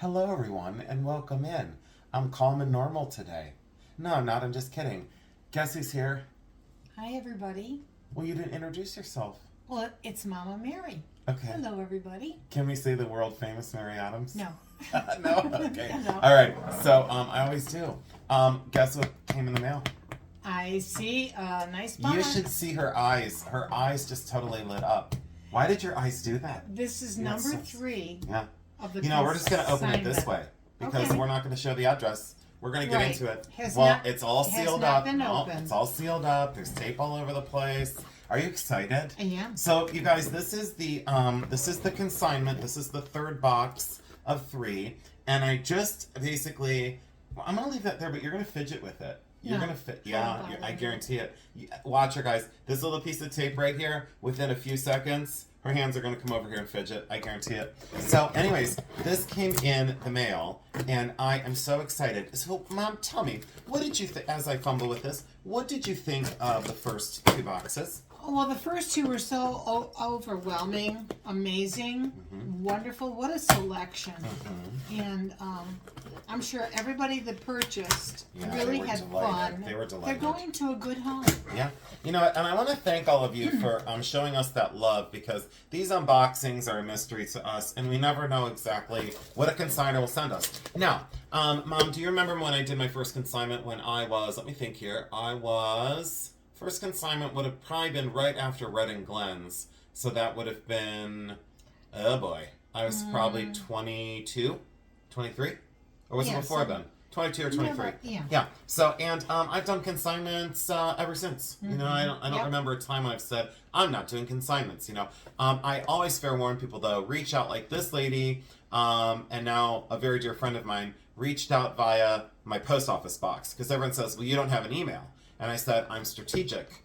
Hello, everyone, and welcome in. I'm calm and normal today. No, I'm not. I'm just kidding. Guess who's here? Hi, everybody. Well, you didn't introduce yourself. Well, it's Mama Mary. Okay. Hello, everybody. Can we say the world famous Mary Adams? No. No? Okay. No. All right. So, I always do. Guess what came in the mail? I see a nice box. You should see her eyes. Her eyes just totally lit up. Why did your eyes do that? This is Yeah, number so- 3 Yeah. of the We're just going to open it this consignment. way because Okay. we're not going to show the address. We're going to get Right. into it. Has Well, not- it's all has sealed not up. been No, opened. it's all sealed up. There's tape all over the place. Are you excited? I am. So, you guys, this is the consignment. This is the third box of 3, and I just basically, well, I'm going to leave that there, but you're going to fidget with it. You're No. gonna fit, Don't yeah. bother I me. guarantee it. Watch her, guys. This little piece of tape right here. Within a few seconds, her hands are gonna come over here and fidget. I guarantee it. So, anyways, this came in the mail, and I am so excited. So, Mom, tell me, what did you think? As I fumble with this, what did you think of the first 2 boxes? Oh, well, the first 2 were so overwhelming, amazing, wonderful. What a selection. And I'm sure everybody that purchased Yeah, really they were had delighted. fun. They were delighted. They're going to a good home. Yeah. You know what? And I want to thank all of you for showing us that love, because these unboxings are a mystery to us, and we never know exactly what a consignor will send us. Now, Mom, do you remember when I did my first consignment when I was, let me think here, first consignment would have probably been right after Red & Glenn's. So that would have been, oh boy, I was probably 22, 23? Or was it Yeah, before then? 22 or 23. Yeah. So, and I've done consignments ever since. You know, I don't Yep. remember a time when I've said I'm not doing consignments. You know, I always fair warn people though. Reach out like this lady, and now a very dear friend of mine reached out via my post office box, because everyone says, well, you don't have an email, and I said I'm strategic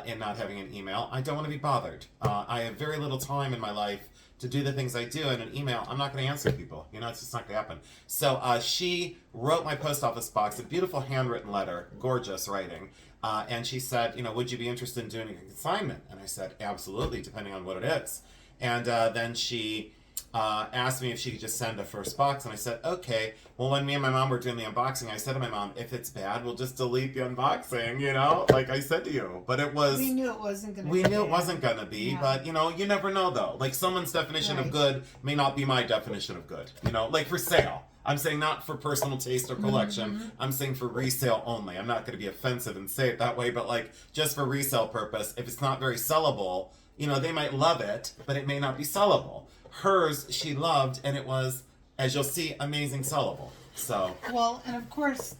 in not having an email. I don't want to be bothered. I have very little time in my life to do the things I do in an email. I'm not going to answer people. You know, it's just not going to happen. So she wrote my post office box, a beautiful handwritten letter, gorgeous writing. And she said, you know, would you be interested in doing a consignment? And I said, absolutely, depending on what it is. And then she asked me if she could just send a first box. And I said, okay. Well, when me and my mom were doing the unboxing, I said to my mom, if it's bad, we'll just delete the unboxing, you know, like I said to you. But it was... We knew it wasn't going to We be. knew it wasn't going to be, No. but, you know, you never know, though. Like, someone's definition of Right. good may not be my definition of good. You know, like for sale. I'm saying not for personal taste or collection. I'm saying for resale only. I'm not going to be offensive and say it that way, but, like, just for resale purpose, if it's not very sellable, you know, they might love it, but it may not be sellable. Hers, she loved, and it was, as you'll see, amazing sellable. So, Well, and of course,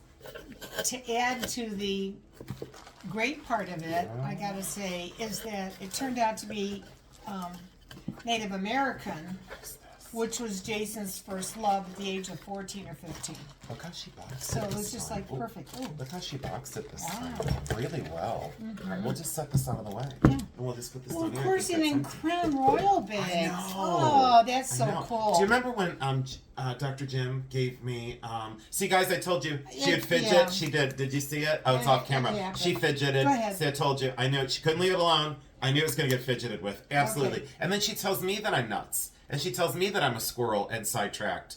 to add to the great part of it, I gotta say, is that it turned out to be Native American, which was Jason's first love at the age of 14 or 15. look how she boxed So it it was this just time. like Ooh, perfect. Ooh. Look how she boxed it this Wow. time. Really well. All right, we'll just set this out of the way. Yeah. And we'll just put this Well, down of here. course, and in Crown Royal bags. I know. Oh, that's I so know. cool. Do you remember when Dr. Jim gave me see, guys, I told you she would fidget. Yeah. She did. Did you see it? Oh, it's Yeah, off camera. yeah, She but- fidgeted. Go ahead. See, I told you. I knew it. She couldn't leave it alone. I knew it was going to get fidgeted with. Absolutely. Okay. And then she tells me that I'm nuts. And she tells me that I'm a squirrel and sidetracked.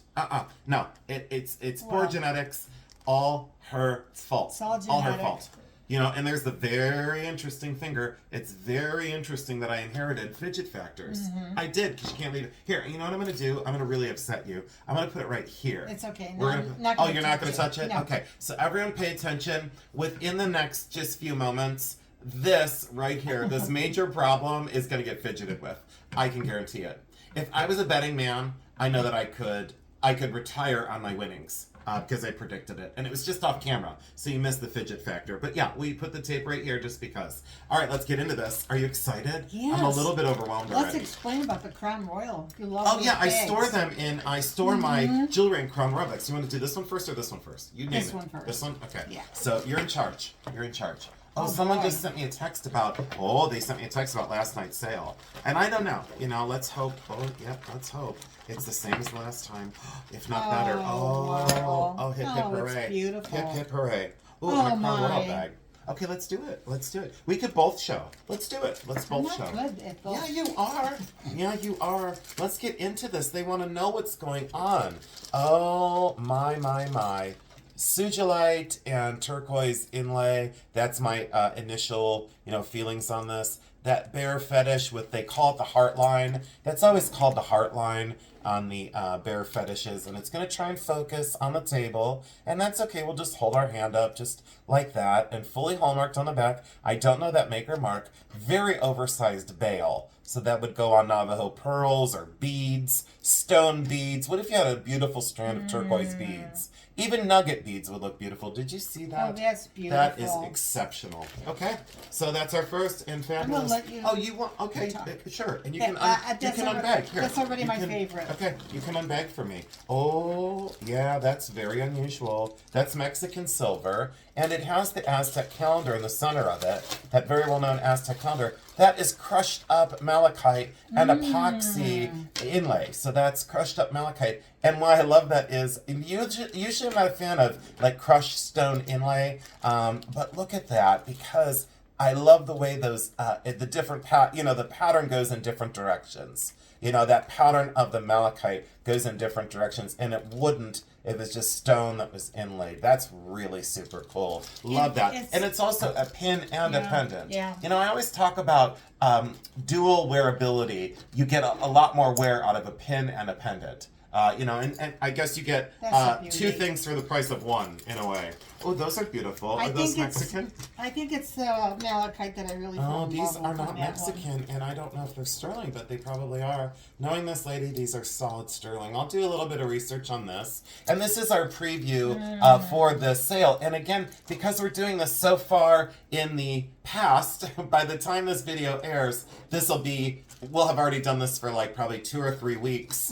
No. It's poor Wow. genetics. All her fault. It's all her genetic. fault. You know, and there's the very interesting finger. It's very interesting that I inherited fidget factors. I did, because you can't leave it. Here, you know what I'm going to do? I'm going to really upset you. I'm going to put it right here. It's okay. We're No, gonna, not oh, gonna you're not touch going to touch it? No. Okay. So everyone pay attention. Within the next just few moments, this right here, this major problem is going to get fidgeted with. I can guarantee it. If I was a betting man, I know that I could retire on my winnings. Because I predicted it. And it was just off camera. So you missed the fidget factor. But yeah, we put the tape right here just because. All right, let's get into this. Are you excited? Yes. I'm a little bit overwhelmed Let's already. explain about the Crown Royal. You love Oh those yeah, I bags. store them in. I store my jewelry in Crown Royal bags. You want to do this one first or this one first? You name This it. one first. This one. Okay. Yeah. So you're in charge. You're in charge. Oh, Oh, someone boy. just sent me a text about. Oh, they sent me a text about last night's sale, and I don't know. You know, let's hope. Oh, yep. Let's hope it's the same as last time, if not better. Oh, wow. Oh, hip Oh, it's hooray! beautiful. Hip hip hooray! Ooh, Oh, and a Crown Royal my. bag. Okay, let's do it. Let's do it. We could both show. Let's do it. Let's I'm both not show. good at both. Yeah, you are. Yeah, you are. Let's get into this. They want to know what's going on. Oh, my. Sugilite and turquoise inlay. That's my initial, feelings on this. That bear fetish with, they call it the heart line. That's always called the heart line on the bear fetishes. And it's going to try and focus on the table. And that's okay. We'll just hold our hand up just like that. And fully hallmarked on the back. I don't know that maker mark. Very oversized bail. So that would go on Navajo pearls or beads, stone beads. What if you had a beautiful strand of turquoise beads? Even nugget beads would look beautiful. Did you see that? Oh, that's beautiful. That is exceptional. Okay, so that's our first and fabulous. let you Oh, you want? Okay, talk. sure. And you Yeah, can that's unbag. Here, that's already you my can- favorite. Okay, you can unbag for me. Oh, yeah, that's very unusual. That's Mexican silver, and it has the Aztec calendar in the center of it. That very well-known Aztec calendar. That is crushed up malachite and epoxy inlay. So that's crushed up malachite. And why I love that is, usually I'm not a fan of like crushed stone inlay, but look at that, because I love the way those, the different, the pattern goes in different directions. That pattern of the malachite goes in different directions, and it wouldn't if it's just stone that was inlaid. That's really super cool. Love that. And it's also a pin and a pendant. Yeah. I always talk about dual wearability. You get a lot more wear out of a pin and a pendant. And I guess you get two things for the price of one, in a way. Oh, those are beautiful. Are those Mexican? I think it's the malachite that I really Oh, fall in these love are with not on that Mexican, and I don't know if they're sterling, but they probably are. Knowing this lady, these are solid sterling. I'll do a little bit of research on this. And this is our preview for the sale. And again, because we're doing this so far in the past, by the time this video airs, we'll have already done this for like probably 2 or 3 weeks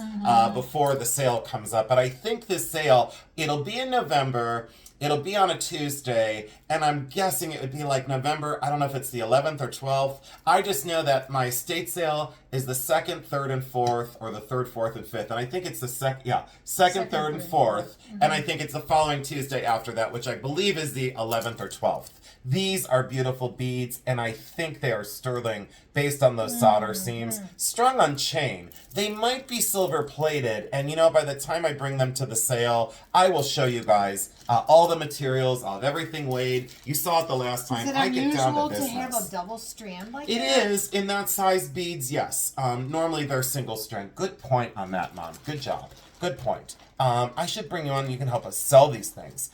before the sale comes up. But I think this sale, it'll be in November. It'll be on a Tuesday, and I'm guessing it would be like November. I don't know if it's the 11th or 12th. I just know that my state sale is the 2nd, 3rd, and 4th, or the 3rd, 4th, and 5th. And I think it's the 2nd, 3rd, and 4th. And I think it's the following Tuesday after that, which I believe is the 11th or 12th. These are beautiful beads, and I think they are sterling based on those solder seams, strung on chain. They might be silver plated, and by the time I bring them to the sale, I will show you guys all the materials. I'll have everything weighed. You saw it the last time. Is it I get down to unusual to business. have a double strand like It that? is in that size beads, yes. Normally they're single strand. Good point on that, Mom. Good job. Good point. I should bring you on. You can help us sell these things.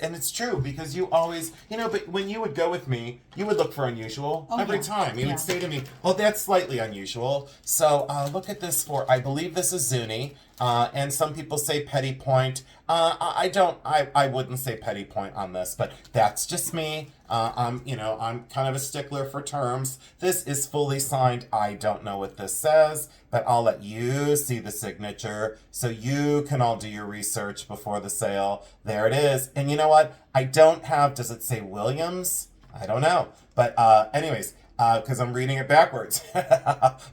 And it's true, because you always, but when you would go with me, you would look for unusual every time. You would say to me, oh, that's slightly unusual. So look at this I believe this is Zuni. And some people say petty point. I wouldn't say petty point on this, but that's just me. I'm kind of a stickler for terms. This is fully signed. I don't know what this says, but I'll let you see the signature so you can all do your research before the sale. There it is. And you know what? Does it say Williams? I don't know. But anyways, because I'm reading it backwards.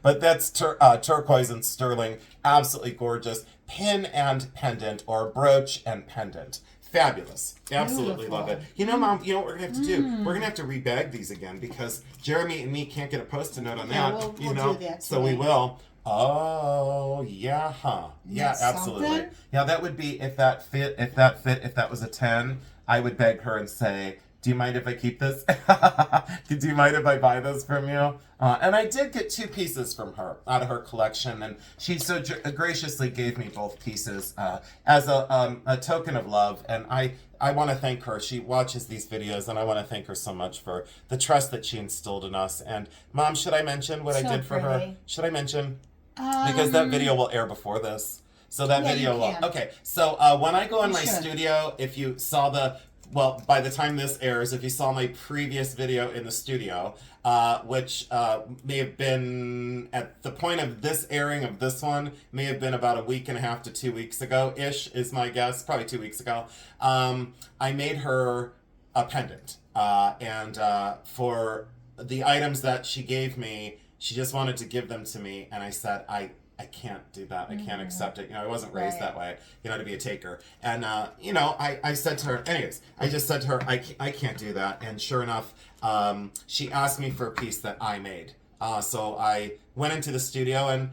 But that's turquoise and sterling. Absolutely gorgeous. Pin and pendant, or brooch and pendant. Fabulous. Absolutely love it. Mom, what we're going to have to do? We're going to have to rebag these again, because Jeremy and me can't get a Post-it note on that. We'll do that So we will. Oh, yeah, huh. Yeah, That's absolutely. something. Yeah, that would be if that was a 10, I would beg her and say, do you mind if I keep this? Do you mind if I buy this from you? And I did get 2 pieces from her out of her collection, and she so graciously gave me both pieces as a token of love. And I want to thank her. She watches these videos, and I want to thank her so much for the trust that she instilled in us. And Mom, should I mention what I did for her? Should I mention? Because that video will air before this. So that video will. Okay, so when I go in my studio, if you saw by the time this airs, if you saw my previous video in the studio, which may have been, at the point of this airing of this one, may have been about a week and a half to 2 weeks ago-ish, is my guess, probably 2 weeks ago, I made her a pendant. And for the items that she gave me, she just wanted to give them to me, and I said, I can't do that. I can't accept it. You know, I wasn't raised Right. that way, you know, to be a taker. And, you know, I said to her, anyways, I just said to her, I can't do that. And sure enough, she asked me for a piece that I made. So I went into the studio, and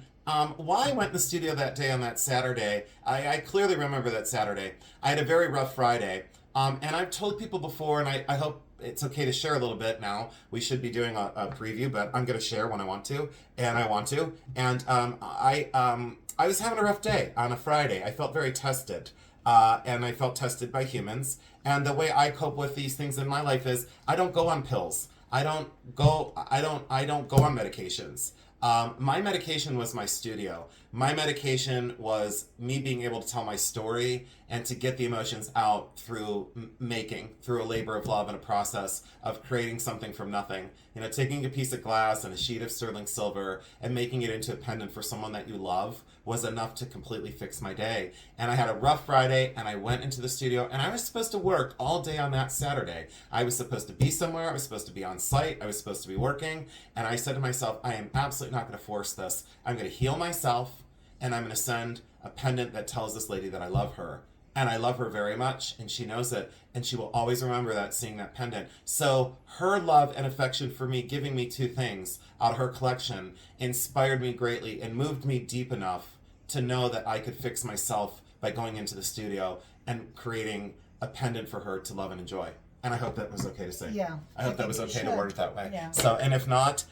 why I went in the studio that day on that Saturday, I clearly remember that Saturday. I had a very rough Friday. And I've told people before, and I hope it's okay to share a little bit now. We should be doing a preview, but I'm going to share when I want to, and I want to. And I was having a rough day on a Friday. I felt very tested, and I felt tested by humans. And the way I cope with these things in my life is I don't go on pills. I don't go on medications. My medication was my studio. My medication was me being able to tell my story and to get the emotions out through making, through a labor of love and a process of creating something from nothing. You know, taking a piece of glass and a sheet of sterling silver and making it into a pendant for someone that you love was enough to completely fix my day. And I had a rough Friday, and I went into the studio, and I was supposed to work all day on that Saturday. I was supposed to be somewhere. I was supposed to be on site. I was supposed to be working. And I said to myself, I am absolutely not going to force this. I'm going to heal myself, and I'm going to send a pendant that tells this lady that I love her. And I love her very much, and she knows it, and she will always remember that, seeing that pendant. So her love and affection for me, giving me two things out of her collection, inspired me greatly and moved me deep enough to know that I could fix myself by going into the studio and creating a pendant for her to love and enjoy. And I hope that was okay to say. Yeah. I hope that was okay to word it that way. Yeah. So, and if not,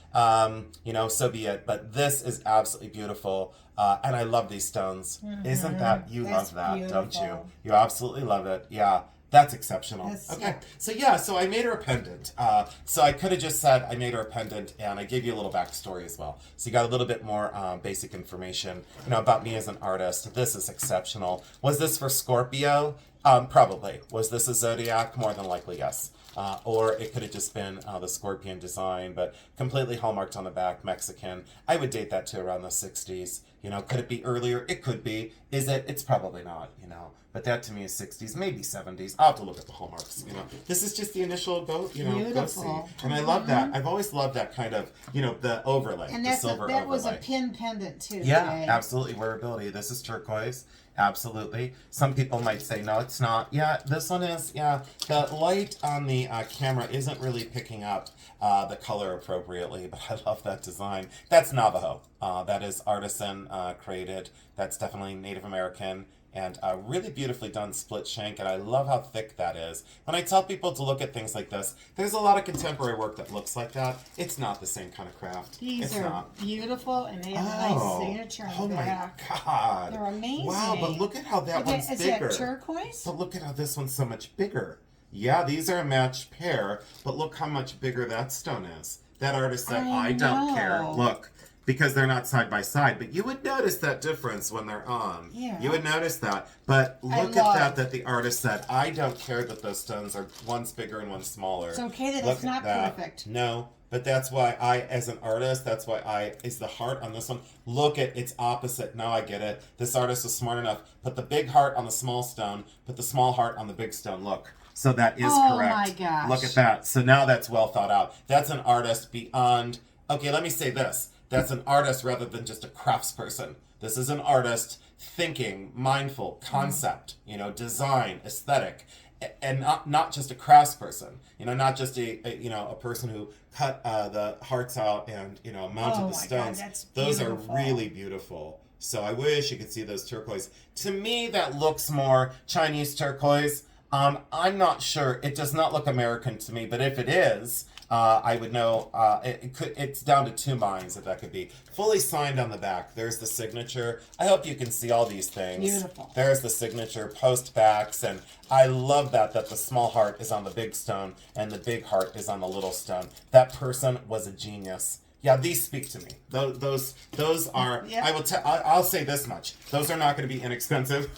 you know, so be it. But this is absolutely beautiful. And I love these stones. Isn't that, you That's love that, don't you? beautiful. You absolutely love it. Yeah. That's exceptional. That's- Okay. So I made her a pendant. So I could have just said I made her a pendant, and I gave you a little backstory as well. So you got a little bit more basic information, you know, about me as an artist. This is exceptional. Was this for Scorpio? Probably. Was this a zodiac? More than likely, yes. Or it could have just been the scorpion design, but completely hallmarked on the back, Mexican. I would date that to around the 60s. You know, could it be earlier? It could be. Is it? It's probably not, you know. But that to me is 60s, maybe 70s. I'll have to look at the hallmarks, you know. This is just the initial go see. Beautiful. And I love that. I've always loved that kind of, you know, the overlay, And the that silver was a overlay. pin pendant too. Yeah, Jay. absolutely. Wearability. This is turquoise. Absolutely. Some people might say, no, it's not. Yeah, this one is. Yeah, the light on the camera isn't really picking up the color appropriately, but I love that design. That's Navajo. That is artisan created. That's definitely Native American. And a really beautifully done split shank, and I love how thick that is. When I tell people to look at things like this, there's a lot of contemporary work that looks like that. It's not the same kind of craft. These it's are not. beautiful, and they have a nice signature on the back. Oh my God. They're amazing. Wow, but look at how that one's Is bigger. that turquoise? But look at how this one's so much bigger. Yeah, these are a matched pair, but look how much bigger that stone is. That artist said, I don't care. know. Look, because they're not side by side, but you would notice that difference when they're on. Yeah. You would notice that. But look at that the artist said, I don't care that those stones are one's bigger and one's smaller. It's okay that Look it's at not that. perfect. No, but that's why I, as an artist, that's why is the heart on this one. Look at its opposite. Now I get it. This artist was smart enough. Put the big heart on the small stone. Put the small heart on the big stone. Look. So that is correct. Oh my gosh. Look at that. So now that's well thought out. That's an artist beyond. Okay, let me say this. That's an artist rather than just a craftsperson. This is an artist thinking, mindful, concept, you know, design, aesthetic, and not just a craftsperson. You know, not just a person who cut the hearts out and, you know, mounted Oh the my God, stones. that's Those are beautiful. really beautiful. So I wish you could see those turquoise. To me, that looks more Chinese turquoise. I'm not sure. It does not look American to me, but if it is, I would know. It's down to two minds if that could be. Fully signed on the back. There's the signature. I hope you can see all these things. Beautiful. There's the signature, post backs, and I love that the small heart is on the big stone and the big heart is on the little stone. That person was a genius. Yeah, these speak to me. Those are. Yeah. I will. I'll say this much. Those are not going to be inexpensive.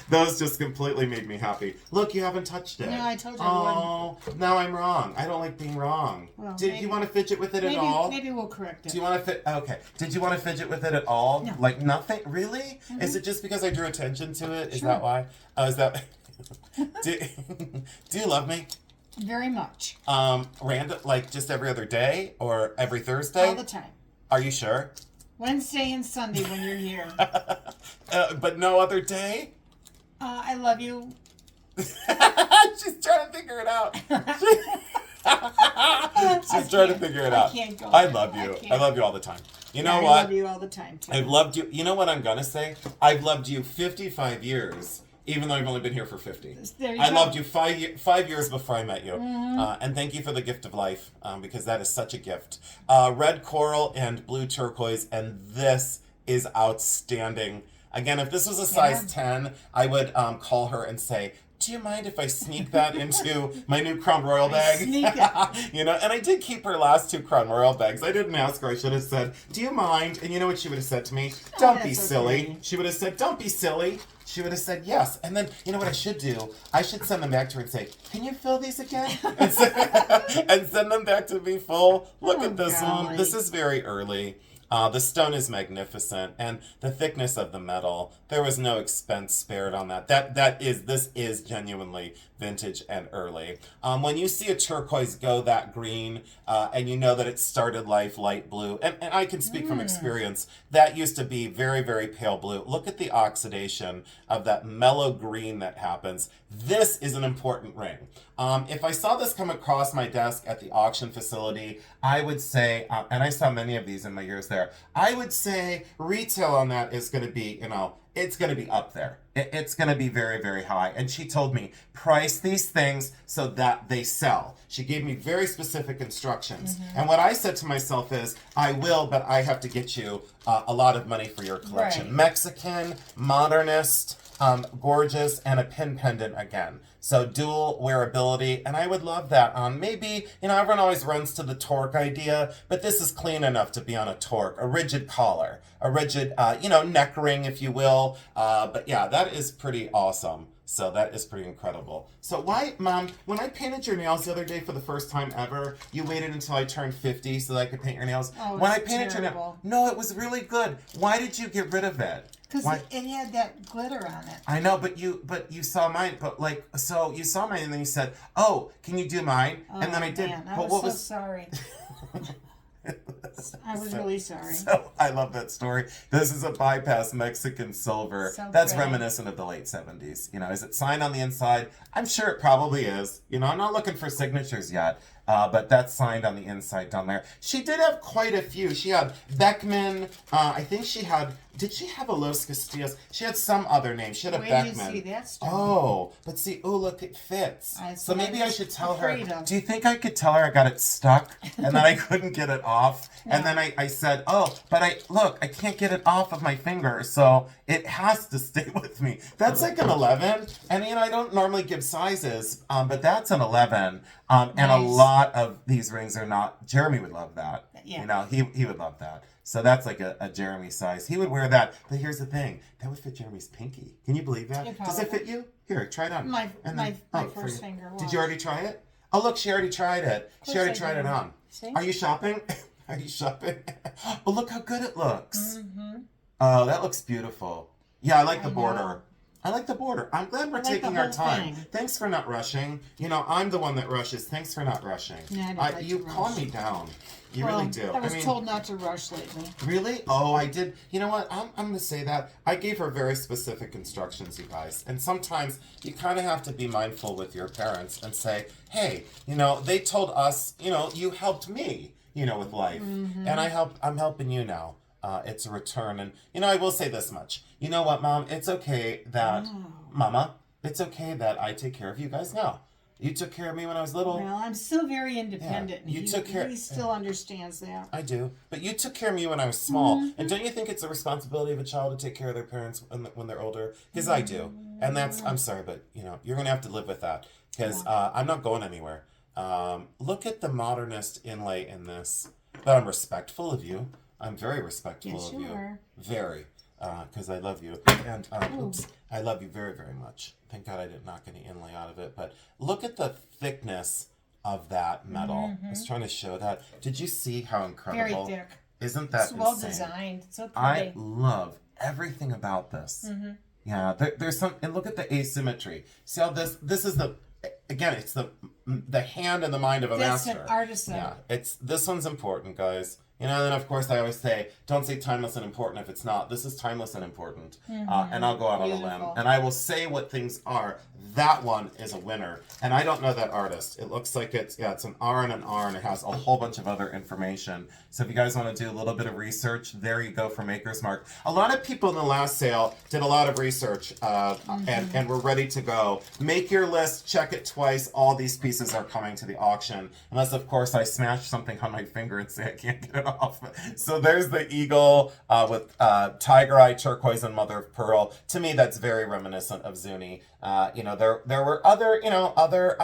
Those just completely made me happy. Look, you haven't touched it. No, I told you I Oh, now I'm wrong. I don't like being wrong. Well, Did maybe- you want to fidget with it at all? Maybe we'll correct it. Do you want to Okay. Did you want to fidget with it at all? No. Like nothing? Really? Is it just because I drew attention to it? Is Sure. that why? Oh, is that? do you love me? Very much. Random, like just every other day or every Thursday? All the time. Are you sure? Wednesday and Sunday when you're here. But no other day? I love you. She's trying to figure it out. She's trying to figure it out. I can't go. I love you. I love you all the time. You know what? I love you all the time, too. I've loved you. You know what I'm going to say? I've loved you 55 years, even though I've only been here for 50. I loved you 5 years before I met you. And thank you for the gift of life, because that is such a gift. Red coral and blue turquoise, and this is outstanding. Again, if this was a size 10, I would call her and say, do you mind if I sneak that into my new Crown Royal bag? Sneak it. You know, and I did keep her last 2 Crown Royal bags. I didn't ask her. I should have said, do you mind? And you know what she would have said to me? Don't be silly. Okay. She would have said, don't be silly. She would have said yes. And then, you know what I should do? I should send them back to her and say, can you fill these again? And send them back to me full. Look at this one. This is very early. The stone is magnificent, and the thickness of the metal, there was no expense spared on that. This is genuinely vintage and early. When you see a turquoise go that green, and you know that it started life light blue, and I can speak from experience, that used to be very, very pale blue. Look at the oxidation of that mellow green that happens. This is an important ring. If I saw this come across my desk at the auction facility, I would say, and I saw many of these in my years there, I would say retail on that is going to be, it's going to be up there. It's going to be very, very high. And she told me, price these things so that they sell. She gave me very specific instructions. And what I said to myself is, I will, but I have to get you a lot of money for your collection. Right. Mexican, modernist, gorgeous, and a pin pendant again. So dual wearability, and I would love that on maybe, everyone always runs to the torque idea, but this is clean enough to be on a torque, a rigid collar, a rigid, neck ring, if you will. But yeah, that is pretty awesome. So that is pretty incredible. So why, Mom, when I painted your nails the other day for the first time ever, you waited until I turned 50 so that I could paint your nails? Oh, when I it's painted your terrible. nails, no, it was really good. Why did you get rid of it? Because it had that glitter on it. I know, but you saw mine, so you saw mine and then you said, oh, can you do mine? Oh, and then I did. Man, but I was what so was sorry. I was really sorry. So, I love that story. This is a bypass Mexican silver. So That's pretty. reminiscent of the late 70s. Is it signed on the inside? I'm sure it probably is. I'm not looking for signatures yet. But that's signed on the inside down there. She did have quite a few. She had Beckman. I think she had. Did she have a Los Castillos? She had some other name. She had a Where do Beckman. you see that story? Oh, but see, look, it fits. So maybe I should tell her. Afraid of. Do you think I could tell her I got it stuck and then I couldn't get it off? And then I said, but I can't get it off of my finger, so it has to stay with me. That's like an 11, and I don't normally give sizes, but that's an 11, and a Nice. lot of these rings are not. Jeremy would love that. Yeah. He would love that. So that's like a Jeremy size. He would wear that. But here's the thing. That would fit Jeremy's pinky. Can you believe that? It Does it probably fit you? Here, try it on. My for first you. finger Did was. you already try it? Oh, look, she already tried it. She course already I tried did. it on. See? Are you shopping? Are you shopping? Oh, look how good it looks. Mm-hmm. Oh, that looks beautiful. Yeah, I like the I border. know. I like the border. I'm glad we're I like taking the our whole time. thing. Thanks for not rushing. I'm the one that rushes. Thanks for not rushing. Yeah, I don't like you to rush. calm me down. You Well, really do. I was told not to rush lately. Really? Oh, I did. You know what? I'm going to say that. I gave her very specific instructions, you guys. And sometimes you kind of have to be mindful with your parents and say, hey, they told us, you helped me, with life. Mm-hmm. And I'm helping you now. It's a return. And, I will say this much. You know what, Mom? It's okay that, Mama, it's okay that I take care of you guys now. You took care of me when I was little. Well, I'm still very independent. Yeah, you took care- He still understands that. I do. But you took care of me when I was small. And don't you think it's a responsibility of a child to take care of their parents when they're older? Because I do. And I'm sorry, but, you're going to have to live with that. Because I'm not going anywhere. Look at the modernist inlay in this. But I'm respectful of you. I'm very respectful Yes, of you you. are. Very. Because I love you. And, I love you very, very much. Thank God I didn't knock any inlay out of it. But look at the thickness of that metal. I was trying to show that. Did you see how incredible? Very thick. Isn't that It's well insane? designed. So pretty. I love everything about this. Yeah, there's some, and look at the asymmetry. See how this is again, it's the hand and the mind of a That's master. an artisan. Yeah, this one's important, guys. You know, and then of course I always say, don't say timeless and important if it's not. This is timeless and important. And I'll go out on a limb. And I will say what things are. That one is a winner. And I don't know that artist. It looks like it's an R and an R, and it has a whole bunch of other information. So if you guys want to do a little bit of research, there you go for Maker's Mark. A lot of people in the last sale did a lot of research and we're ready to go. Make your list, check it twice. All these pieces are coming to the auction. Unless, of course, I smash something on my finger and say I can't get it off. So there's the eagle with tiger eye, turquoise, and mother of pearl. To me, that's very reminiscent of Zuni. You know, there were other, you know, other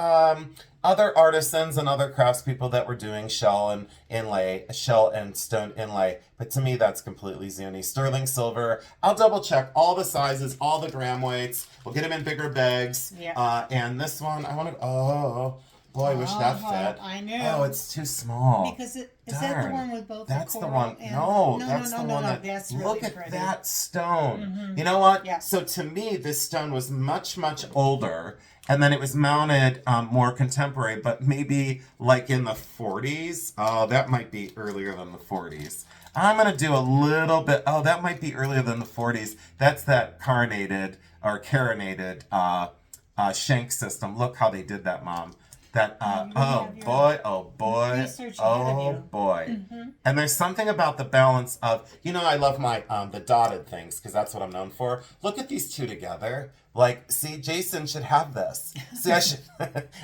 artisans and other craftspeople that were doing shell and stone inlay. But to me, that's completely Zuni. Sterling silver. I'll double check all the sizes, all the gram weights. We'll get them in bigger bags. Yeah. And this one, I want to, oh, boy, I wish that fit. I know. Oh, it's too small. Because is that the one with both that's the the coral one. and... No, that's the one that... That's really look at pretty. that stone. You know what? Yeah. So to me, this stone was much, much older. And then it was mounted more contemporary, but maybe like in the 40s. Oh, that might be earlier than the 40s. I'm going to do a little bit. Oh, that might be earlier than the 40s. That's that carnated or carinated shank system. Look how they did that, Mom. That, oh boy. Research ahead of you. Boy. And there's something about the balance of, you know, I love my, the dotted things, because that's what I'm known for. Look at these two together. Like, see, Jason should have this. See,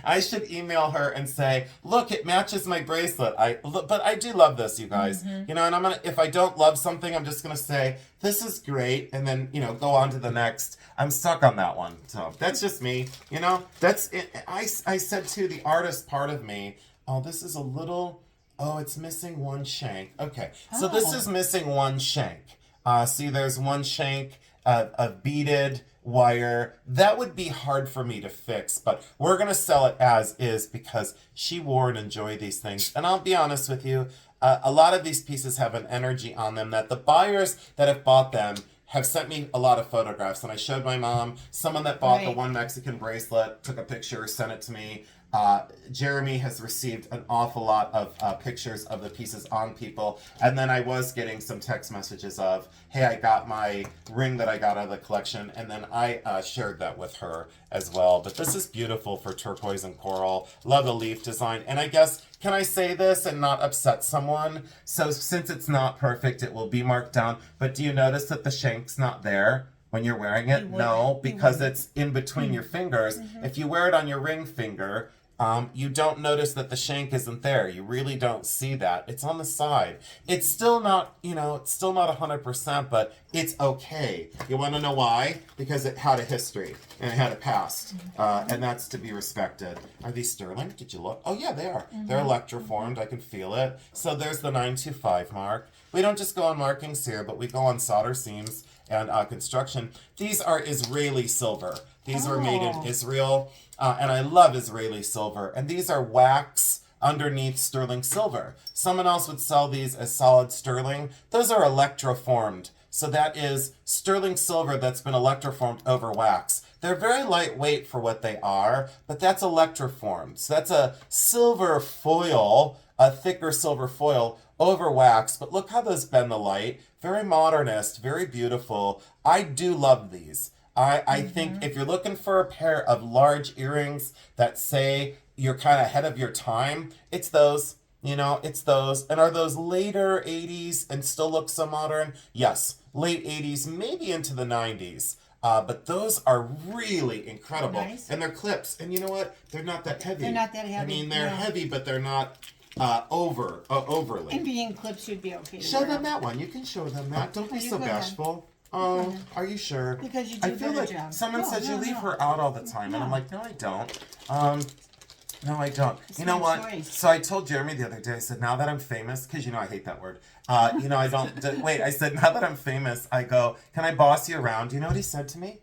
I should email her and say, look, it matches my bracelet. But I do love this, you guys. You know, and if I don't love something, I'm just gonna say, this is great, and then, you know, go on to the next. I'm stuck on that one. So that's just me. You know, that's it. I said to the artist part of me, oh, this is a little, oh, it's missing one shank. Okay, so this is missing one shank. See, there's one shank of beaded wire. That would be hard for me to fix, but we're gonna sell it as is because she wore and enjoyed these things. And I'll be honest with you, a lot of these pieces have an energy on them that the buyers that have bought them have sent me a lot of photographs. And I showed my mom, someone that bought the one Mexican bracelet, took a picture, sent it to me. Jeremy has received an awful lot of pictures of the pieces on people. And then I was getting some text messages of, hey, I got my ring that I got out of the collection. And then I shared that with her as well. But this is beautiful for turquoise and coral. Love the leaf design. And I guess, can I say this and not upset someone? So since it's not perfect, it will be marked down. But do you notice that the shank's not there when you're wearing it? No, because it's in between your fingers. If you wear it on your ring finger, you don't notice that the shank isn't there. You really don't see that. It's on the side. It's still not, you know, it's still not 100%, but it's okay. You want to know why? Because it had a history and it had a past, and that's to be respected. Are these sterling? Did you look? Oh yeah, they are. They're electroformed. I can feel it. So there's the 925 mark. We don't just go on markings here, but we go on solder seams and construction. These are Israeli silver. These were made in Israel, and I love Israeli silver. And these are wax underneath sterling silver. Someone else would sell these as solid sterling. Those are electroformed. So that is sterling silver that's been electroformed over wax. They're very lightweight for what they are, but that's electroformed. So that's a silver foil, a thicker silver foil over wax. But look how those bend the light. Very modernist, very beautiful. I do love these. I think if you're looking for a pair of large earrings that say you're kind of ahead of your time, it's those. You know, it's those. And are those later 80s and still look so modern? Yes, late 80s, maybe into the 90s. But those are really incredible. Nice. And they're clips. And you know what? They're not that heavy. They're not that heavy. I mean, they're heavy, but they're not overly. And being clips should be okay. Show them that one. You can show them that. Don't be so bashful. Oh, are you sure? Because you do I feel a better like job. someone said you leave her out all the time, and I'm like, no, I don't. No, I don't. You know what? Choice. So I told Jeremy the other day, I said, now that I'm famous, because you know I hate that word. You know, I don't, wait, I said, now that I'm famous, I go, can I boss you around? You know what he said to me?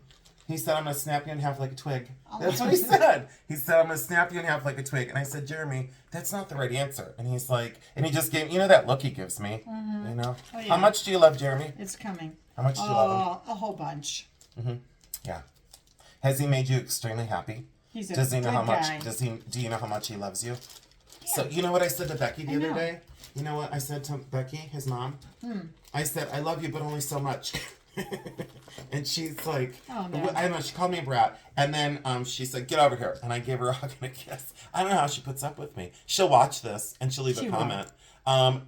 He said, I'm going to snap you in half like a twig. That's what he said. He said, I'm going to snap you in half like a twig. And I said, Jeremy, that's not the right answer. And he's like, and he just gave, you know that look he gives me? You know? Oh, yeah. How much do you love Jeremy? It's coming. How much do you love him? A whole bunch. Yeah. Has he made you extremely happy? He's a Does he know good how much? guy. Do you know how much he loves you? So you know what I said to Becky the I other know. day? You know what I said to Becky, his mom? I said, I love you, but only so much. And she's like, Oh, no. I don't know, she called me a brat. And then she said, get over here. And I gave her a hug and a kiss. I don't know how she puts up with me. She'll watch this and she'll leave She a will. comment.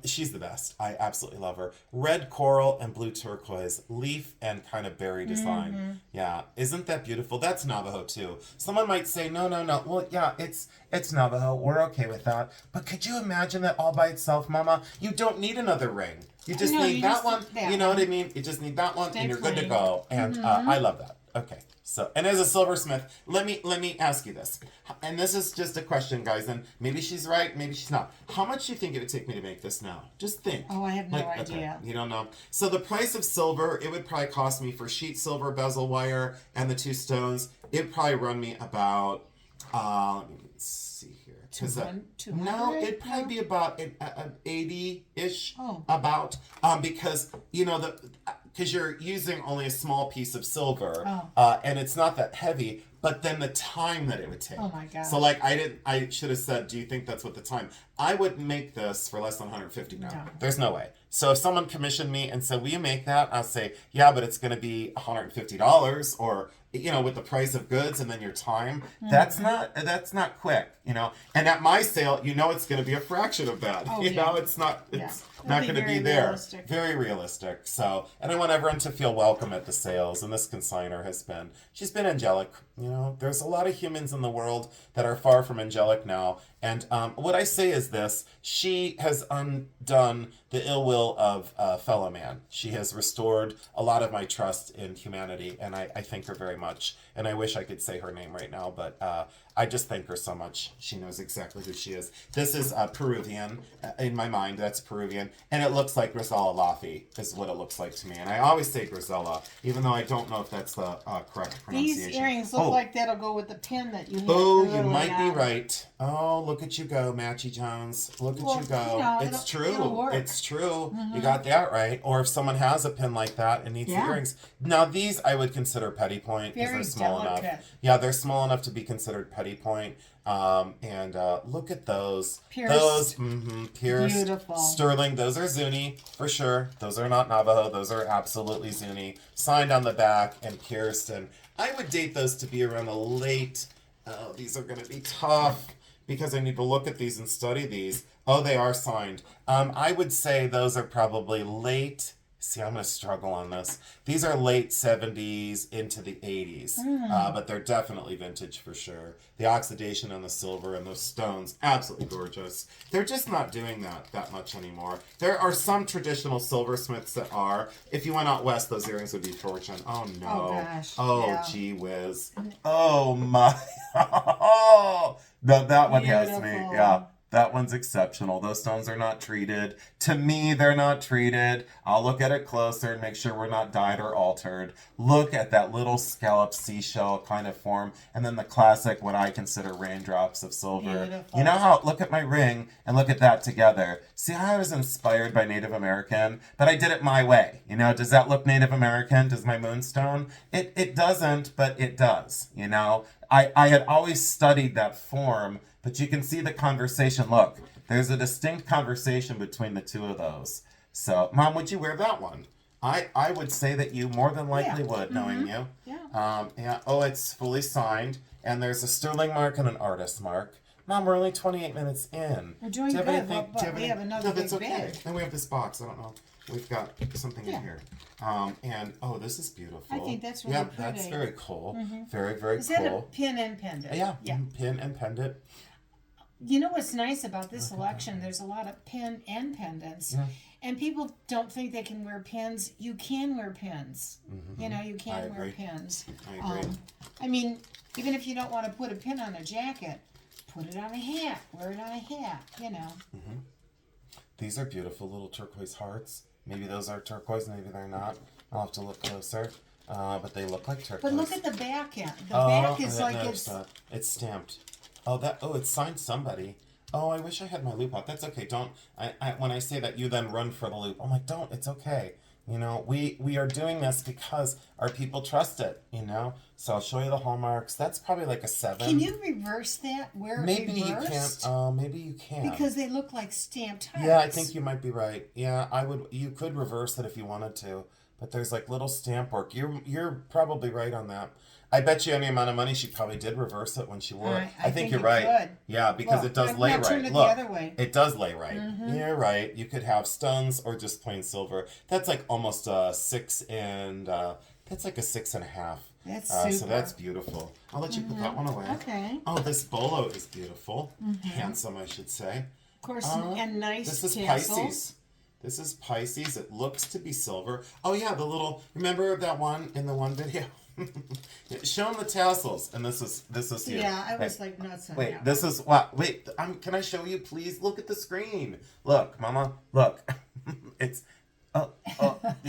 She's the best. I absolutely love her. Red coral and blue turquoise, leaf and kind of berry design. Yeah, isn't that beautiful? That's Navajo too. Someone might say, no. Well, yeah, it's Navajo. We're okay with that. But could you imagine that all by itself, Mama? You don't need another ring. You just No, need you that just one. need that You know one. what I mean? You just need that one, Stay and you're good to plain. go. And I love that. Okay. So, and as a silversmith, let me ask you this, and this is just a question, guys, and maybe she's right, maybe she's not. How much do you think it would take me to make this now? Just think. Oh, I have no Okay, idea. you don't know. So the price of silver, it would probably cost me for sheet silver, bezel wire, and the 2 stones. It'd probably run me about, let me see here. 200? No, it'd probably be about an 80-ish. Oh. About, because because you're using only a small piece of silver, and it's not that heavy, but then the time that it would take. Oh my gosh. So like I should have said, do you think that's what the time? I would make this for less than 150 now. No. There's no way. So if someone commissioned me and said, will you make that? I'll say, yeah, but it's going to be $150, or with the price of goods and then your time. That's not quick, And at my sale, it's going to be a fraction of that. Oh, It's not not going to be very there. realistic. Very realistic. So, and I want everyone to feel welcome at the sales, and this consignor she's been angelic. There's a lot of humans in the world that are far from angelic now. And what I say is this: she has undone the ill will of fellow man. She has restored a lot of my trust in humanity, and I thank her very much. And I wish I could say her name right now, but I just thank her so much. She knows exactly who she is. This is Peruvian. In my mind, that's Peruvian. And it looks like Grisella Laffy is what it looks like to me. And I always say Grisella, even though I don't know if that's the correct pronunciation. These earrings look like that'll go with the pin that you had Oh, you earlier might be on. right. Oh, look at you go, Matchy Jones. Look at you go. It's true. It'll work. It's true. You got that right. Or if someone has a pin like that and needs the earrings. Now, these I would consider petty point because Very they're small delicate. enough. Yeah, they're small enough to be considered petty point. And look at those. Pierced. Those, pierced. Beautiful. Sterling. Those are Zuni, for sure. Those are not Navajo. Those are absolutely Zuni. Signed on the back and pierced. And I would date those to be around the late... Oh, these are going to be tough because I need to look at these and study these. Oh, they are signed. I would say those are probably late... See, I'm going to struggle on this. These are late 70s into the 80s, but they're definitely vintage for sure. The oxidation on the silver and those stones, absolutely gorgeous. They're just not doing that much anymore. There are some traditional silversmiths that are. If you went out west, those earrings would be fortune. Oh, no. Oh, gosh. Oh, Yeah. gee whiz. Oh, my. Oh, that one has me. Beautiful. Yeah. That one's exceptional. Those stones are not treated. To me, they're not treated. I'll look at it closer and make sure we're not dyed or altered. Look at that little scallop seashell kind of form. And then the classic, what I consider raindrops of silver. Beautiful. You know how, look at my ring and look at that together. See how I was inspired by Native American? But I did it my way. Does that look Native American? Does my moonstone? It doesn't, but it does. I had always studied that form. But you can see the conversation. Look, there's a distinct conversation between the two of those. So, Mom, would you wear that one? I would say that you more than likely would, knowing you. Yeah. Yeah. Oh, it's fully signed. And there's a sterling mark and an artist mark. Mom, we're only 28 minutes in. We're doing Do you have good, anything- but do you we have another No, that's big okay. bag. And we have this box. I don't know. We've got something in here. And, oh, this is beautiful. I think that's really Yeah, pretty. that's very cool. Very, very Is cool. that a pin and pendant? Yeah, Yeah. pin and pendant. You know what's nice about this selection? There's a lot of pin and pendants. Yeah. And people don't think they can wear pins. You can wear pins. You I can wear agree. pins. I agree. I mean, even if you don't want to put a pin on a jacket, put it on a hat. Wear it on a hat, These are beautiful little turquoise hearts. Maybe those are turquoise, maybe they're not. I'll have to look closer. But they look like turquoise. But look at the back end. The back is I like noticed that. It's stamped. Oh, it's signed somebody. Oh, I wish I had my loop out. That's okay. Don't. When I say that, you then run for the loop. I'm like, don't. It's okay. You know, we are doing this because our people trust it, you know? So I'll show you the hallmarks. That's probably like a 7. Can you reverse that? Where Maybe it you reversed? can't. Maybe you can. Because they look like stamped hearts. Yeah, I think you might be right. Yeah, I would. You could reverse it if you wanted to, but there's like little stamp work. You're probably right on that. I bet you any amount of money she probably did reverse it when she wore it. I think you're it right. could. Yeah, because Look, it does I've lay now turned right. it Look, the other way. it does lay right. You're right. You could have stones or just plain silver. That's like almost a 6 and that's like a 6.5. That's super. So that's beautiful. I'll let you put that one away. Okay. Oh, this bolo is beautiful. Handsome, I should say. Of course, and nice This is tassels. Pisces. This is Pisces. It looks to be silver. Oh yeah, the little. Remember that one in the one video? Show them the tassels. And this is you. Yeah, I was like nuts on Wait, that. this is what? Wait, can I show you, please? Look at the screen. Look, Mama. Look. It's. I do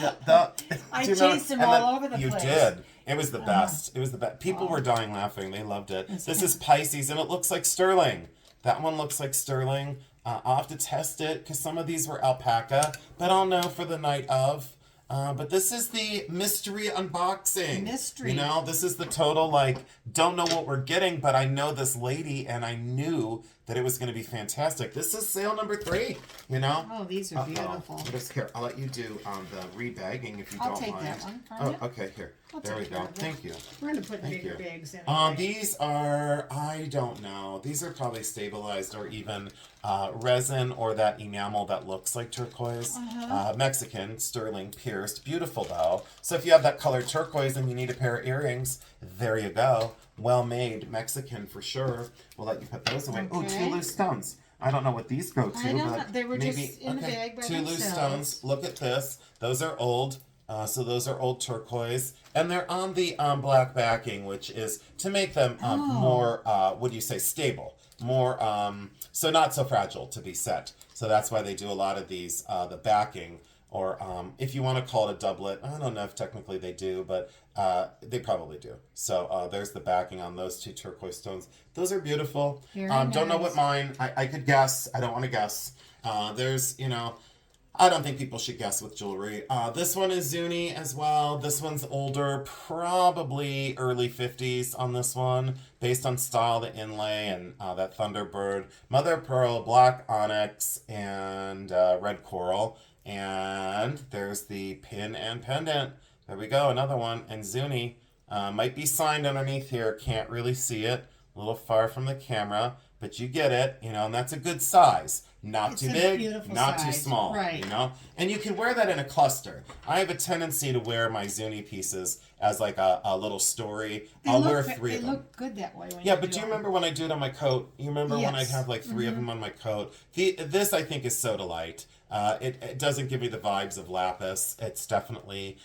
you remember? chased them And all then over the you place. did. It was the best. It was the best. People were dying laughing. They loved it. This is Pisces, and it looks like sterling. That one looks like sterling. I'll have to test it because some of these were alpaca, but I'll know for the night of. But this is the mystery unboxing. Mystery. You know, this is the total, like, don't know what we're getting, but I know this lady, and I knew that it was going to be fantastic. This is sale number 3, you know? Oh, these are beautiful. Here, I'll let you do the rebagging if you I'll don't take mind. that one from you. Okay, here. There we take go. care of it. Thank you. We're going to put Thank bigger you. bags in. These are, I don't know. These are probably stabilized or even resin or that enamel that looks like turquoise. Mexican, sterling, pierced. Beautiful though. So if you have that color turquoise and you need a pair of earrings, there you go. Well made. Mexican for sure. We'll let you put those away. Oh, 2 Okay. loose stones. I don't know what these go to, I don't know. but They were maybe, just in the bag by 2 loose themselves. stones. Look at this. Those are old. So those are old turquoise, and they're on the black backing, which is to make them more, what do you say, stable, more, so not so fragile to be set. So that's why they do a lot of these, the backing, or if you want to call it a doublet, I don't know if technically they do, but they probably do. So there's the backing on those 2 turquoise stones. Those are beautiful. Very Don't know what nice. mine, I could guess. I don't want to guess. There's, you know, I don't think people should guess with jewelry. This one is Zuni as well. This one's older, probably early 50s on this one, based on style, the inlay, and that Thunderbird. Mother of pearl, black onyx, and red coral. And there's the pin and pendant. There we go, another one. And Zuni might be signed underneath here. Can't really see it. A little far from the camera, but you get it, you know, and that's a good size. Not It's too a big, beautiful not too size, small, right. you know? And you can wear that in a cluster. I have a tendency to wear my Zuni pieces as like a little story. I'll wear 3 of them. They look good that way. When Yeah, you but do you them. remember when I do it on my coat? You remember when I'd Yes. have like 3 of them on my coat? This, I think, is soda light. It doesn't give me the vibes of lapis. It's definitely,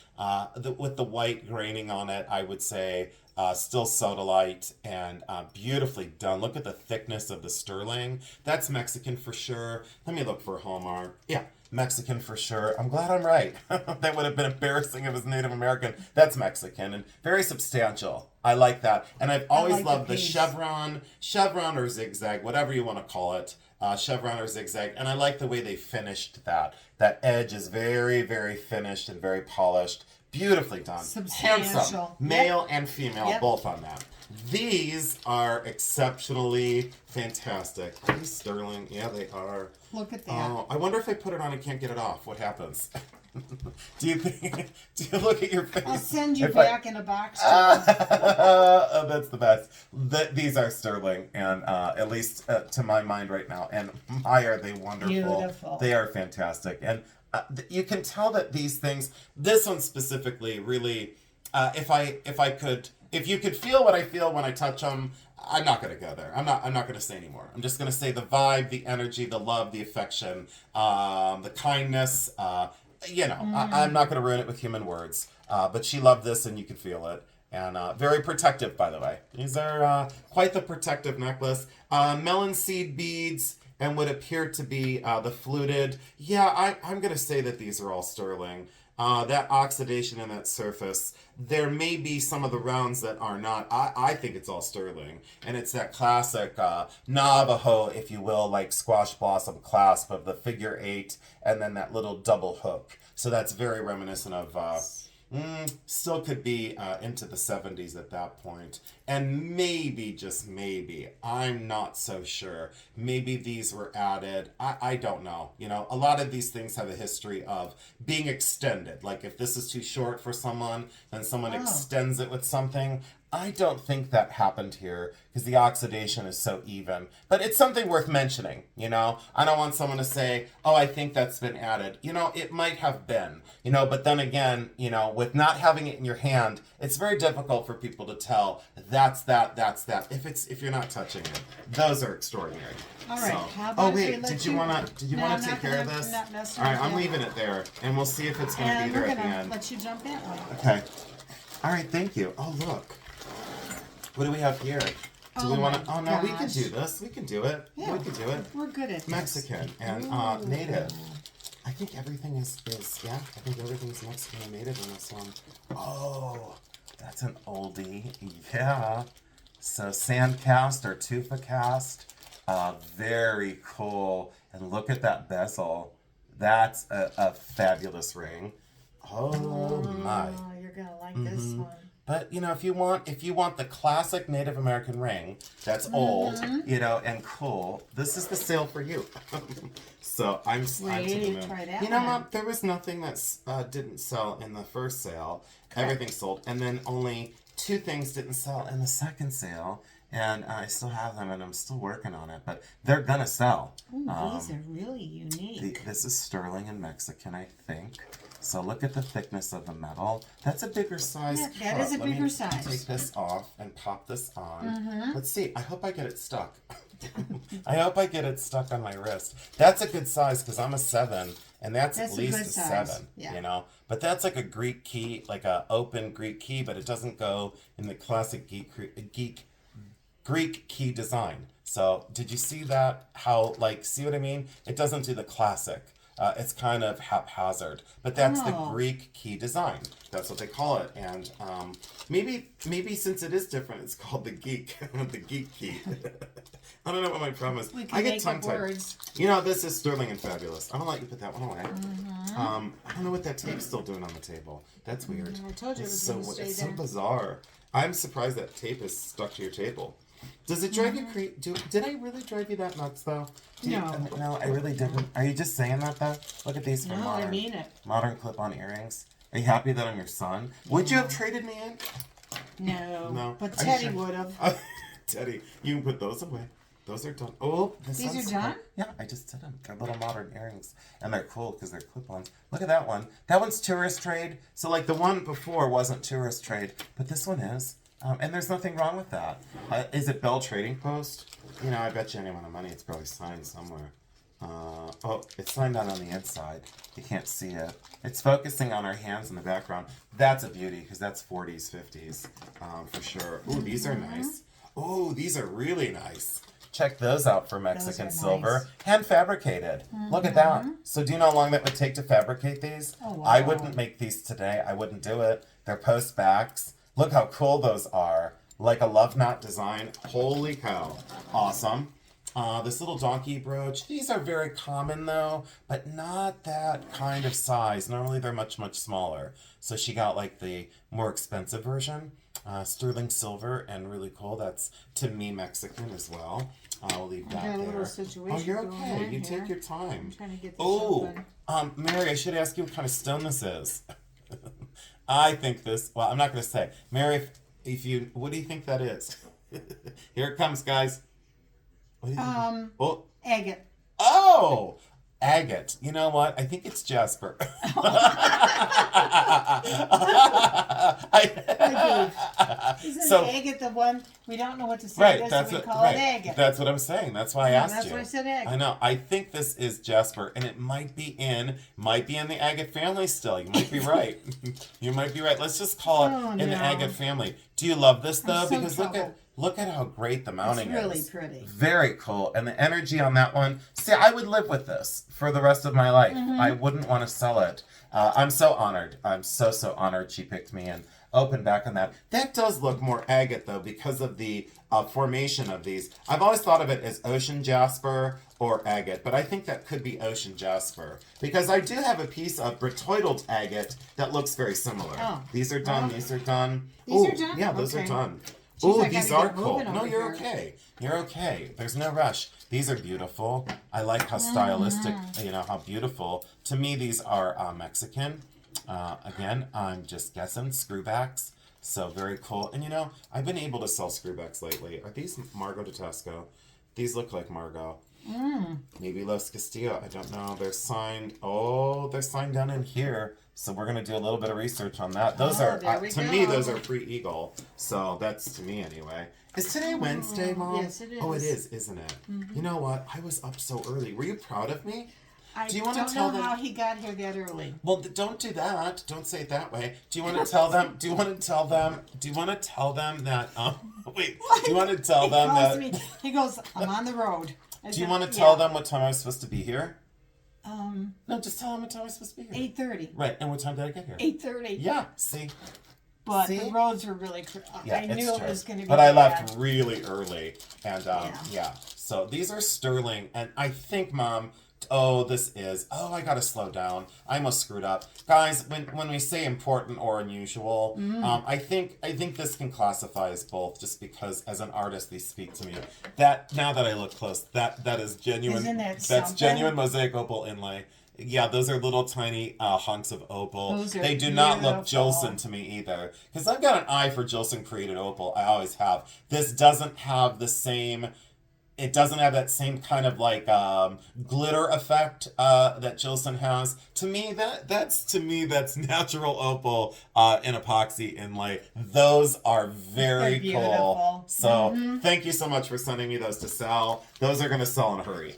with the white graining on it, I would say still sodalite and beautifully done. Look at the thickness of the sterling. That's Mexican for sure. Let me look for a hallmark. Yeah, Mexican for sure. I'm glad I'm right. That would have been embarrassing if it was Native American. That's Mexican and very substantial. I like that. And I've always like the loved the piece. chevron or zigzag, whatever you want to call it. Chevron or zigzag, and I like the way they finished that. That edge is very, very finished and very polished. Beautifully done. Substantial. Handsome. Male and female, Yep. both on that. These are exceptionally fantastic. These sterling, yeah, they are. Look at that. Oh, I wonder if I put it on and can't get it off. What happens? Do you look at your face? I'll send you If back in a box. Oh, that's the best. These are sterling, and at least to my mind right now. And my, are they wonderful? Beautiful. They are fantastic, and you can tell that these things. This one specifically, really, if you could feel what I feel when I touch them. I'm not going to go there. I'm not going to say anymore. I'm just going to say the vibe, the energy, the love, the affection, the kindness. I'm not going to ruin it with human words. But she loved this, and you could feel it. And very protective, by the way. These are quite the protective necklace. Melon seed beads and what appear to be the fluted. Yeah, I'm going to say that these are all sterling. that oxidation in that surface, there may be some of the rounds that are not. I think it's all sterling. And it's that classic Navajo, if you will, like squash blossom clasp of the figure 8 and then that little double hook. So that's very reminiscent of... still could be into the 70s at that point. And maybe, just maybe, I'm not so sure. Maybe these were added. I don't know. You know, a lot of these things have a history of being extended. Like if this is too short for someone, then someone extends it with something. I don't think that happened here because the oxidation is so even. But it's something worth mentioning, you know? I don't want someone to say, oh, I think that's been added. You know, it might have been, you know, but then again, you know, with not having it in your hand, it's very difficult for people to tell that's that, if you're not touching it. Those are extraordinary. All right. So, How about did you want to take care of this? All right, I'm leaving it there, and we'll see if it's going to be there at the end. Let you jump in. Okay. All right, thank you. Oh, look. What do we have here? Do we want to? Oh no, we can do this. We can do it. Yeah, we can do it. We're good at this. Mexican and native. I think everything is yeah. I think everything's Mexican and native in this one. Oh, that's an oldie. Yeah. So sand cast or tufa cast. Very cool. And look at that bezel. That's a fabulous ring. Oh my. You're gonna like this one. But you know, if you want the classic Native American ring that's old, you know, and cool, this is the sale for you. So I'm taking it. Try that You know, one. Mom, there was nothing that didn't sell in the first sale. Everything sold, and then only 2 things didn't sell in the second sale. And I still have them, and I'm still working on it, but they're gonna sell. Ooh, these are really unique. This is sterling and Mexican, I think. So look at the thickness of the metal. That's a bigger size. Yeah, that is a bigger size. Take this off and pop this on. Let's see. I hope I get it stuck. I hope I get it stuck on my wrist. That's a good size because I'm a 7, and that's at least a 7. Yeah. You know, but that's like a Greek key, like a open Greek key, but it doesn't go in the classic Greek key design. So did you see that? How, like, see what I mean? It doesn't do the classic. It's kind of haphazard, but that's the Greek key design. That's what they call it. And maybe since it is different, it's called the geek, the geek key. I don't know what my problem is. I get tongue-tied. You know, this is sterling and fabulous. I'm gonna let you put that one away. I don't know what that tape's still doing on the table. That's weird. I told you it was going to stay It's there. so bizarre. I'm surprised that tape is stuck to your table. Does it drive you crazy? Did I really drive you that nuts, though? No, I really didn't. Are you just saying that, though? Look at these from Modern. I mean it. Modern clip-on earrings. Are you happy that I'm your son? Would you have traded me in? No. But Are you Teddy sure? would have. Teddy, you can put those away. Those are done. Oh, These are done? Yeah, I just did them. They're little modern earrings. And they're cool because they're clip-ons. Look at that one. That one's tourist trade. So, like, the one before wasn't tourist trade, but this one is. And there's nothing wrong with that. Is it Bell Trading Post? You know, I bet you any amount of money it's probably signed somewhere. Oh, it's signed out on the inside. You can't see it. It's focusing on our hands in the background. That's a beauty because that's 40s, 50s for sure. Ooh, these are nice. Ooh, these are really nice. Check those out for Mexican silver. Nice. Hand fabricated. Look at that. So do you know how long that would take to fabricate these? Oh, wow. I wouldn't make these today. I wouldn't do it. They're post backs. Look how cool those are. Like a love knot design. Holy cow. Awesome. This little donkey brooch. These are very common though, but not that kind of size. Normally they're much, much smaller. So she got like the more expensive version. Sterling silver and really cool. That's, to me, Mexican as well. I'll leave that got a there. little situation Oh, you're going okay. on You here. take your time. I'm trying to get this Oh, open. Mary, I should ask you what kind of stone this is. I think this, well, I'm not going to say. Mary, what do you think that is? Here it comes, guys. What do you think? Oh, Agate. oh, agate. You know what? I think it's Jasper. Isn't So- agate the one we don't know what to say? Right, this, that's so we what, call right. it agate. That's what I'm saying. That's why I Yeah, asked that's you. why I said agate. I know. I think this is Jasper, and it might be in the agate family still. You might be right. You might be right. Let's just call it Oh, in the no. agate family. Do you love this though? I'm so Because look at troubled. Look at how great the mounting It's really is. pretty. Very cool. And the energy on that one. See, I would live with this for the rest of my life. I wouldn't want to sell it. I'm so honored. I'm so honored she picked me and opened back on that. That does look more agate, though, because of the formation of these. I've always thought of it as ocean jasper or agate, but I think that could be ocean jasper. Because I do have a piece of britoidal agate that looks very similar. Oh. These are done. These are done. These are done? Yeah, those are Okay. done. Jeez, Ooh, I these gotta are get cool. moving No, over you're here. okay. You're okay. There's no rush. These are beautiful. I like how stylistic, how beautiful. To me, these are Mexican. Again, I'm just guessing. Screwbacks. So very cool. And I've been able to sell screwbacks lately. Are these Margot de Tesco? These look like Margot. Maybe Los Castillo. I don't know. They're signed. Oh, they're signed down in here. So we're going to do a little bit of research on that. Those are, to me, those are pre-Eagle. So that's to me anyway. Is today Wednesday, Mom? Yes, it is. Oh, it is, isn't it? You know what? I was up so early. Were you proud of me? I Do you wanna don't tell know them- how he got here that early. Well, don't do that. Don't say it that way. Do you want to tell them? Do you want to tell them? Do you want to tell them that? Wait. Do you want to tell them that? He goes, I'm on the road. Do you want to tell them what time I was supposed to be here? 8:30. No, just tell them what time I was supposed to be here. Right. And what time did I get here? 8:30. Yeah. See. But See? the roads were really. Yeah, I knew it's it true. was going to be. But I bad. left really early, and Yeah. So these are sterling, and I think, Mom. Oh, this is. Oh, I gotta slow down. I almost screwed up, guys. When we say important or unusual, I think this can classify as both, just because as an artist these speak to me. That now that I look close, that is genuine. Isn't that that's something? genuine mosaic opal inlay. Yeah, those are little tiny hunks of opal. Those are They do not look beautiful. Jolson to me either. Because I've got an eye for Jolson created opal. I always have. This doesn't have the same. It doesn't have that same kind of like glitter effect that Jolson has. To me, that's natural opal in epoxy inlay. Those are very They're cool. beautiful. So thank you so much for sending me those to sell. Those are going to sell in a hurry.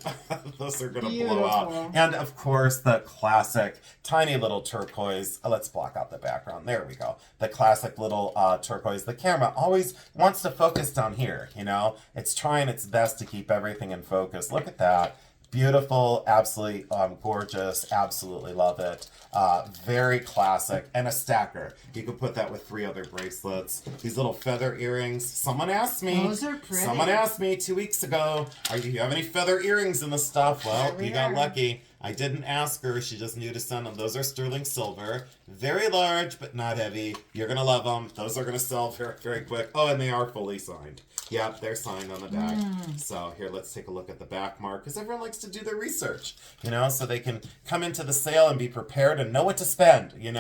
Those are going to blow out. Beautiful. And of course, the classic tiny little turquoise. Let's block out the background. There we go. The classic little turquoise. The camera always wants to focus down here. It's trying its best to keep everything in focus. Look at that. Beautiful, absolutely gorgeous, absolutely love it. Very classic, and a stacker. You could put that with 3 other bracelets. These little feather earrings. Someone asked me. Those are pretty. Someone asked me 2 weeks ago, do you have any feather earrings in the stuff? Well, There we you got are. lucky. I didn't ask her. She just knew to send them. Those are sterling silver. Very large, but not heavy. You're going to love them. Those are going to sell very, very quick. Oh, and they are fully signed. Yep, they're signed on the back. So here, let's take a look at the back mark, because everyone likes to do their research, so they can come into the sale and be prepared and know what to spend, and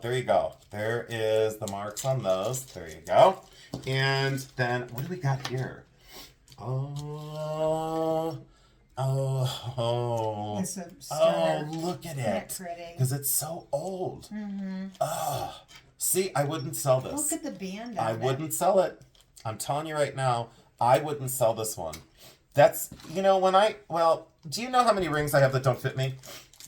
there you go. There is the marks on those. There you go. And then, what do we got here? It's a Oh, stunner. look at Isn't that it. pretty? Because it's so old. Oh, see, I wouldn't sell this. Look at the band. I on it. wouldn't sell it. I'm telling you right now, I wouldn't sell this one. That's, do you know how many rings I have that don't fit me?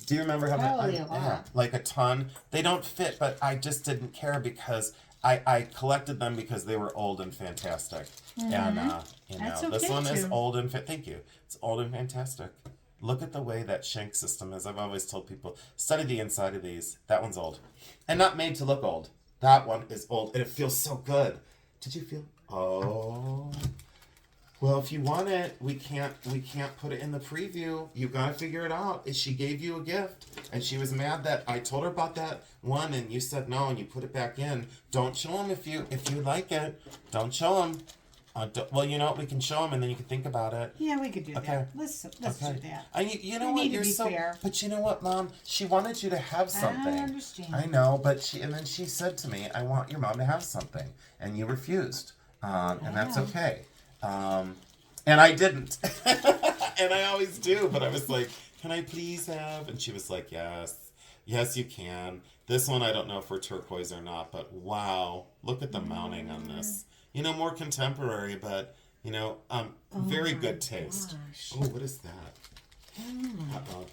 Do you remember how Probably many? a lot. Yeah, like a ton. They don't fit, but I just didn't care because I collected them because they were old and fantastic. And, That's this okay, one is too. old and thank you. It's old and fantastic. Look at the way that shank system is. I've always told people, study the inside of these. That one's old. And not made to look old. That one is old, and it feels so good. Did you feel? Oh. Well, if you want it, we can't put it in the preview. You gotta figure it out. She gave you a gift, and she was mad that I told her about that one, and you said no, and you put it back in. Don't show them if you like it. Don't show them. Well, you know what? We can show them, and then you can think about it. Yeah, we could do Okay. that. Let's do that. You know We what? need to You're be so. fair. But you know what, Mom? She wanted you to have something. I understand. I know, but then she said to me, "I want your mom to have something," and you refused, and that's okay. And I didn't, and I always do. But I was like, "Can I please have?" And she was like, "Yes, you can." This one, I don't know if we're turquoise or not, but wow, look at the mounting on this. More contemporary, but very good taste. gosh. Oh, what is that? Uh-oh.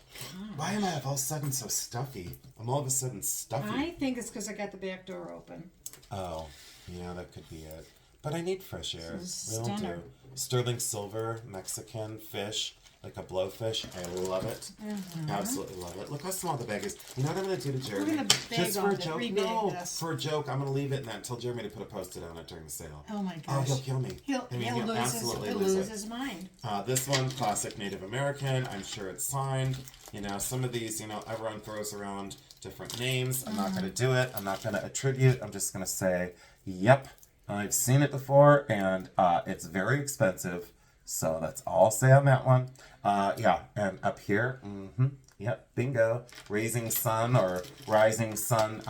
Why am I all of a sudden so stuffy? I'm all of a sudden stuffy. I think it's because I got the back door open. Oh, yeah, that could be it. But I need fresh air. This is We all stunner. do. Sterling silver, Mexican fish, like a blowfish. I love it. Absolutely love it. Look how small the bag is. You know what I'm going to do to Jeremy? We're gonna bag Just for a on it, joke? rebag No, this. for a joke. I'm going to leave it in that and tell Jeremy to put a post-it on it during the sale. Oh my Oh, gosh. he'll kill me. He'll absolutely lose his mind. This one, classic Native American. I'm sure it's signed. You know, some of these, everyone throws around different names. I'm not going to do it. I'm not going to attribute. I'm just going to say, yep, I've seen it before, and it's very expensive. So that's all I'll say on that one. Yeah, and up here, yep, bingo. Raising Sun or Rising Sun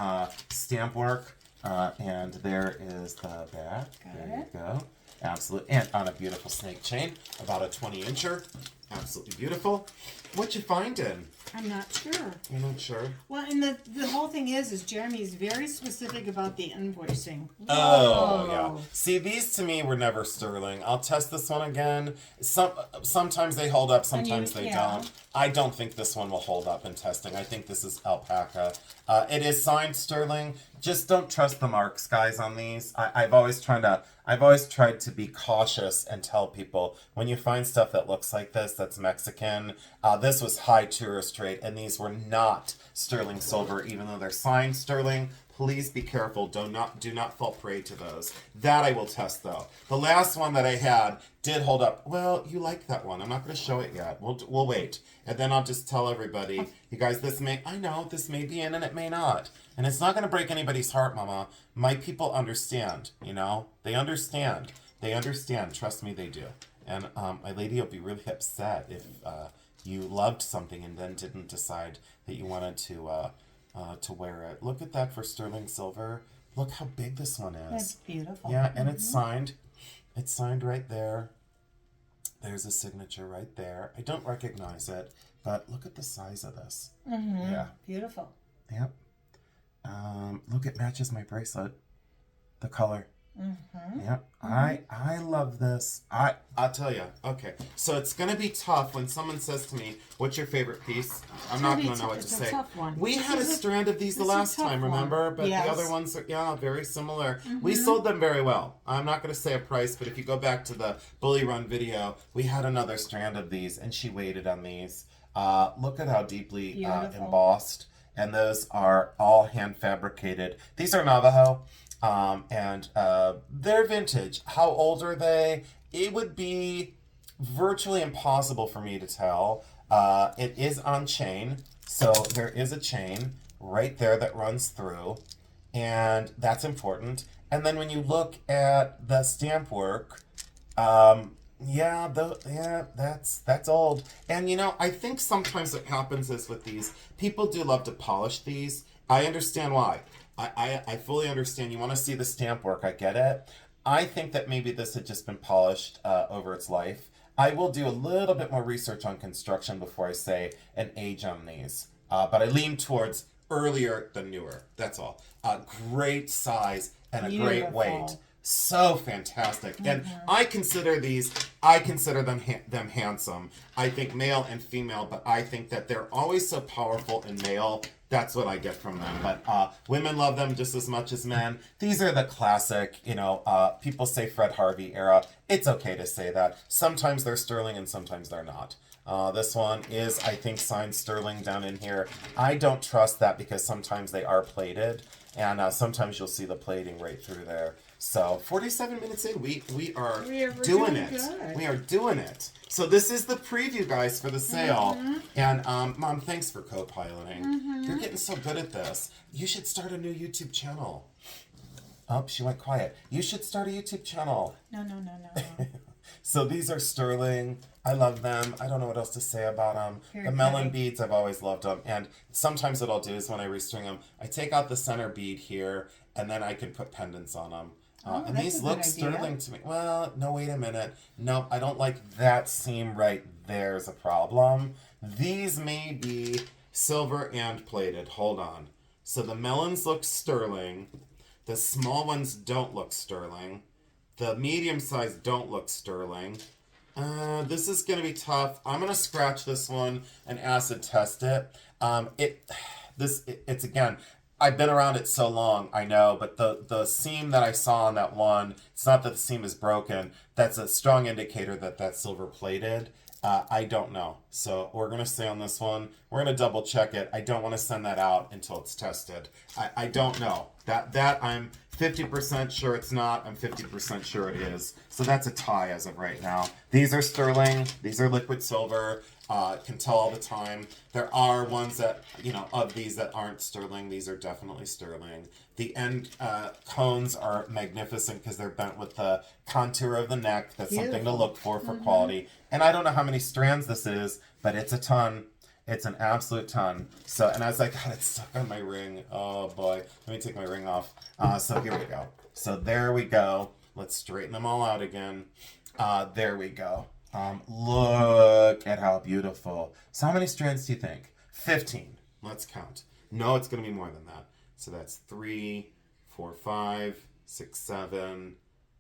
stamp work. And there is the back. There you go. Absolutely. And on a beautiful snake chain, about a 20-incher. Absolutely beautiful. What you finding? I'm not sure. You're not sure? Well, and the whole thing is Jeremy's very specific about the invoicing. Oh, Whoa. yeah. See, these to me were never sterling. I'll test this one again. Sometimes they hold up, sometimes they don't. I don't think this one will hold up in testing. I think this is alpaca. It is signed sterling. Just don't trust the marks, guys, on these. I've always tried to be cautious and tell people when you find stuff that looks like this, that's Mexican. This was high tourist rate, and these were not sterling silver, even though they're signed sterling. Please be careful. Do not fall prey to those. That I will test, though. The last one that I had did hold up. Well, you like that one. I'm not going to show it yet. We'll wait. And then I'll just tell everybody, you guys, this may be in and it may not. And it's not going to break anybody's heart, Mama. My people understand, They understand. They understand. Trust me, they do. And my lady will be really upset if you loved something and then didn't decide that you wanted to wear it. Look at that for sterling silver. Look how big this one is. That's beautiful. Yeah, and it's signed. It's signed right there. There's a signature right there. I don't recognize it, but look at the size of this. Yeah. Beautiful. Yep. Look, it matches my bracelet. The color. Yep. I love this. I'll tell you. Okay. So it's gonna be tough when someone says to me, "What's your favorite piece?" I'm not gonna know what to say. Tough one. We had a strand of these the last time, remember? But the other ones are very similar. We sold them very well. I'm not gonna say a price, but if you go back to the Bully Run video, we had another strand of these, and she waited on these. Look at how deeply embossed. And those are all hand fabricated. These are Navajo. And they're vintage. How old are they? It would be virtually impossible for me to tell. It is on chain, so there is a chain right there that runs through, and that's important. And then when you look at the stamp work, that's old. And I think sometimes what happens is with these, people do love to polish these. I understand why. I fully understand. You want to see the stamp work. I get it. I think that maybe this had just been polished over its life. I will do a little bit more research on construction before I say an age on these. But I lean towards earlier than newer. That's all. Great size and a great weight. So fantastic. And I consider them handsome. I think male and female, but I think that they're always so powerful in male. That's what I get from them. But women love them just as much as men. These are the classic, people say Fred Harvey era. It's okay to say that. Sometimes they're sterling and sometimes they're not. This one is, I think, signed sterling down in here. I don't trust that because sometimes they are plated. And sometimes you'll see the plating right through there. So 47 minutes in, we are doing it. Good. We are doing it. So this is the preview, guys, for the sale. And Mom, thanks for co-piloting. You're getting so good at this. You should start a new YouTube channel. Oh, she went quiet. You should start a YouTube channel. No. So these are sterling. I love them. I don't know what else to say about them. The melon beads, I've always loved them. And sometimes what I'll do is when I restring them, I take out the center bead here, and then I can put pendants on them. And these look sterling to me. Well, no, wait a minute. No, I don't like that seam right there's a problem. These may be silver and plated. Hold on. So the melons look sterling. The small ones don't look sterling. The medium size don't look sterling. This is going to be tough. I'm going to scratch this one and acid test it. It's again, I've been around it so long, I know, but the seam that I saw on that one, it's not that the seam is broken. That's a strong indicator that that's silver plated. I don't know. So we're going to stay on this one. We're going to double check it. I don't want to send that out until it's tested. I don't know. That I'm 50% sure it's not. I'm 50% sure it is. So that's a tie as of right now. These are sterling. These are liquid silver. Can tell all the time. There are ones that, of these that aren't sterling. These are definitely sterling. The end cones are magnificent because they're bent with the contour of the neck. That's something to look for quality. And I don't know how many strands this is, but it's a ton. It's an absolute ton. So, and I was like, God, it's stuck on my ring. Oh boy. Let me take my ring off. So here we go. So there we go. Let's straighten them all out again. There we go. Look at how beautiful. So how many strands do you think? 15. Let's count. No, it's going to be more than that. So that's 3, 4, 5, 6, 7,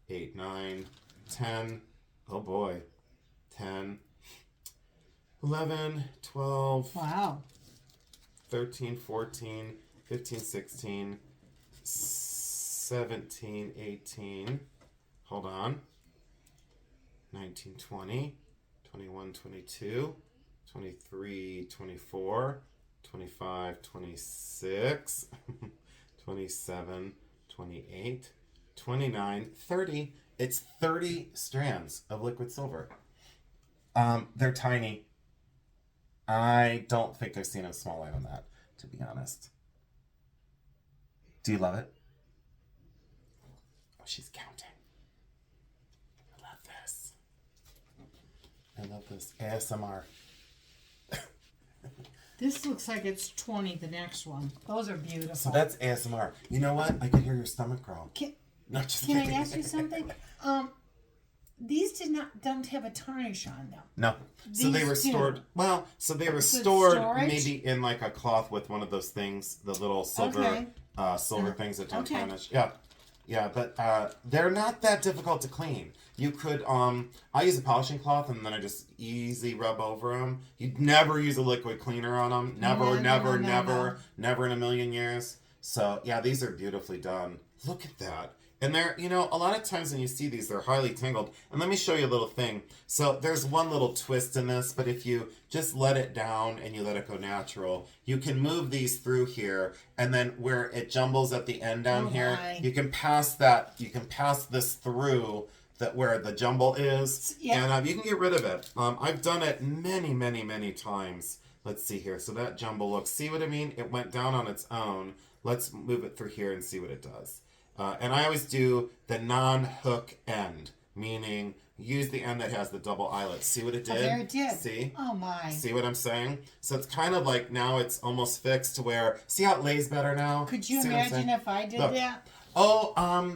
8, 9, 10. Oh boy. 10, 11, 12, Wow. 13, 14, 15, 16, 17, 18. Hold on. 19, 20, 21, 22, 23, 24, 25, 26, 27, 28, 29, 30. It's 30 strands of liquid silver. They're tiny. I don't think I've seen it smaller than that, to be honest. Do you love it? Oh, she's counting. I love this. I love this. ASMR. This looks like it's 20, the next one. Those are beautiful. So that's ASMR. You know what? I can hear your stomach growl. Can Just I kidding. ask you something? These don't have a tarnish on them. No. So they These were do. stored. Well, so they were So stored storage? maybe in like a cloth with one of those things, the little silver, Okay. silver things that don't Okay. tarnish. Yeah, yeah, but they're not that difficult to clean. You could, I use a polishing cloth and then I just easy rub over them. You'd never use a liquid cleaner on them. Never, No. never in a million years. So yeah, these are beautifully done. Look at that. And they're, a lot of times when you see these, they're highly tangled. And let me show you a little thing. So there's one little twist in this, but if you just let it down and you let it go natural, you can move these through here. And then where it jumbles at the end down here, my. you can pass this through that where the jumble is. Yeah. And you can get rid of it. I've done it many, many, many times. Let's see here. So that jumble look, see what I mean? It went down on its own. Let's move it through here and see what it does. And I always do the non-hook end, meaning use the end that has the double eyelet. See what it did? Oh, there it did. See? Oh, my. See what I'm saying? So it's kind of like now it's almost fixed to where, see how it lays better now? Could you See what I'm imagine saying? if I did Look. that? Oh,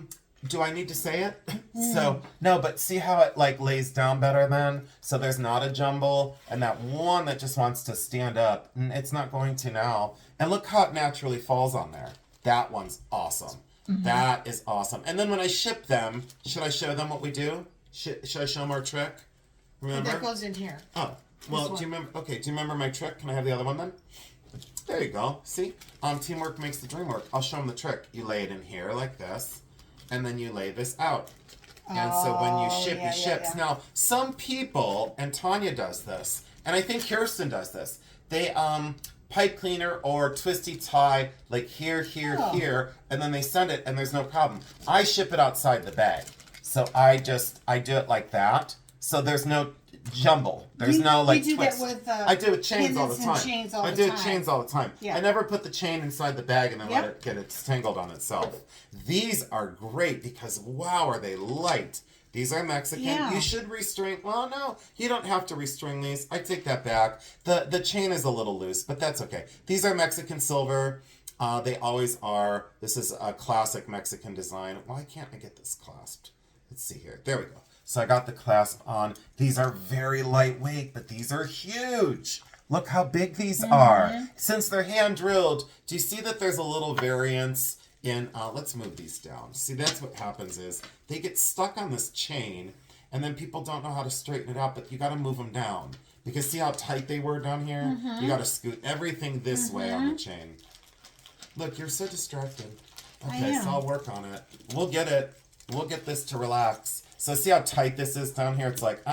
do I need to say it? So, no, but see how it like lays down better then? So there's not a jumble, and that one that just wants to stand up, it's not going to now. And look how it naturally falls on there. That one's awesome. That is awesome. And then when I ship them, should I show them what we do? Should I show them our trick? Remember? That goes in here. Oh, well, do you remember? Okay, do you remember my trick? Can I have the other one then? There you go. See? Teamwork makes the dream work. I'll show them the trick. You lay it in here like this, and then you lay this out. And so when you ship, yeah, you ships. yeah. Now, some people, and Tanya does this, and I think Kirsten does this. They pipe cleaner or twisty tie like here, here, and then they send it, and there's no problem. I ship it outside the bag, so I do it like that. So there's no jumble. There's no like we do twist. that with I do it with chains all the pendants and time. chains all I the do it time. chains all the time. Yeah. I never put the chain inside the bag and then let Yep. it get it tangled on itself. These are great because wow, are they light. These are Mexican. Yeah. You should restring. Well, no, you don't have to restring these. I take that back. The chain is a little loose, but that's okay. These are Mexican silver. They always are. This is a classic Mexican design. Why can't I get this clasped? Let's see here. There we go. So I got the clasp on. These are very lightweight, but these are huge. Look how big these are. Since they're hand drilled, do you see that there's a little variance in, let's move these down. See, that's what happens is they get stuck on this chain and then people don't know how to straighten it out, but you got to move them down. Because see how tight they were down here? You got to scoot everything this way on the chain. Look, you're so distracted. I Okay, am. so I'll work on it. We'll get it. We'll get this to relax. So see how tight this is down here? It's like,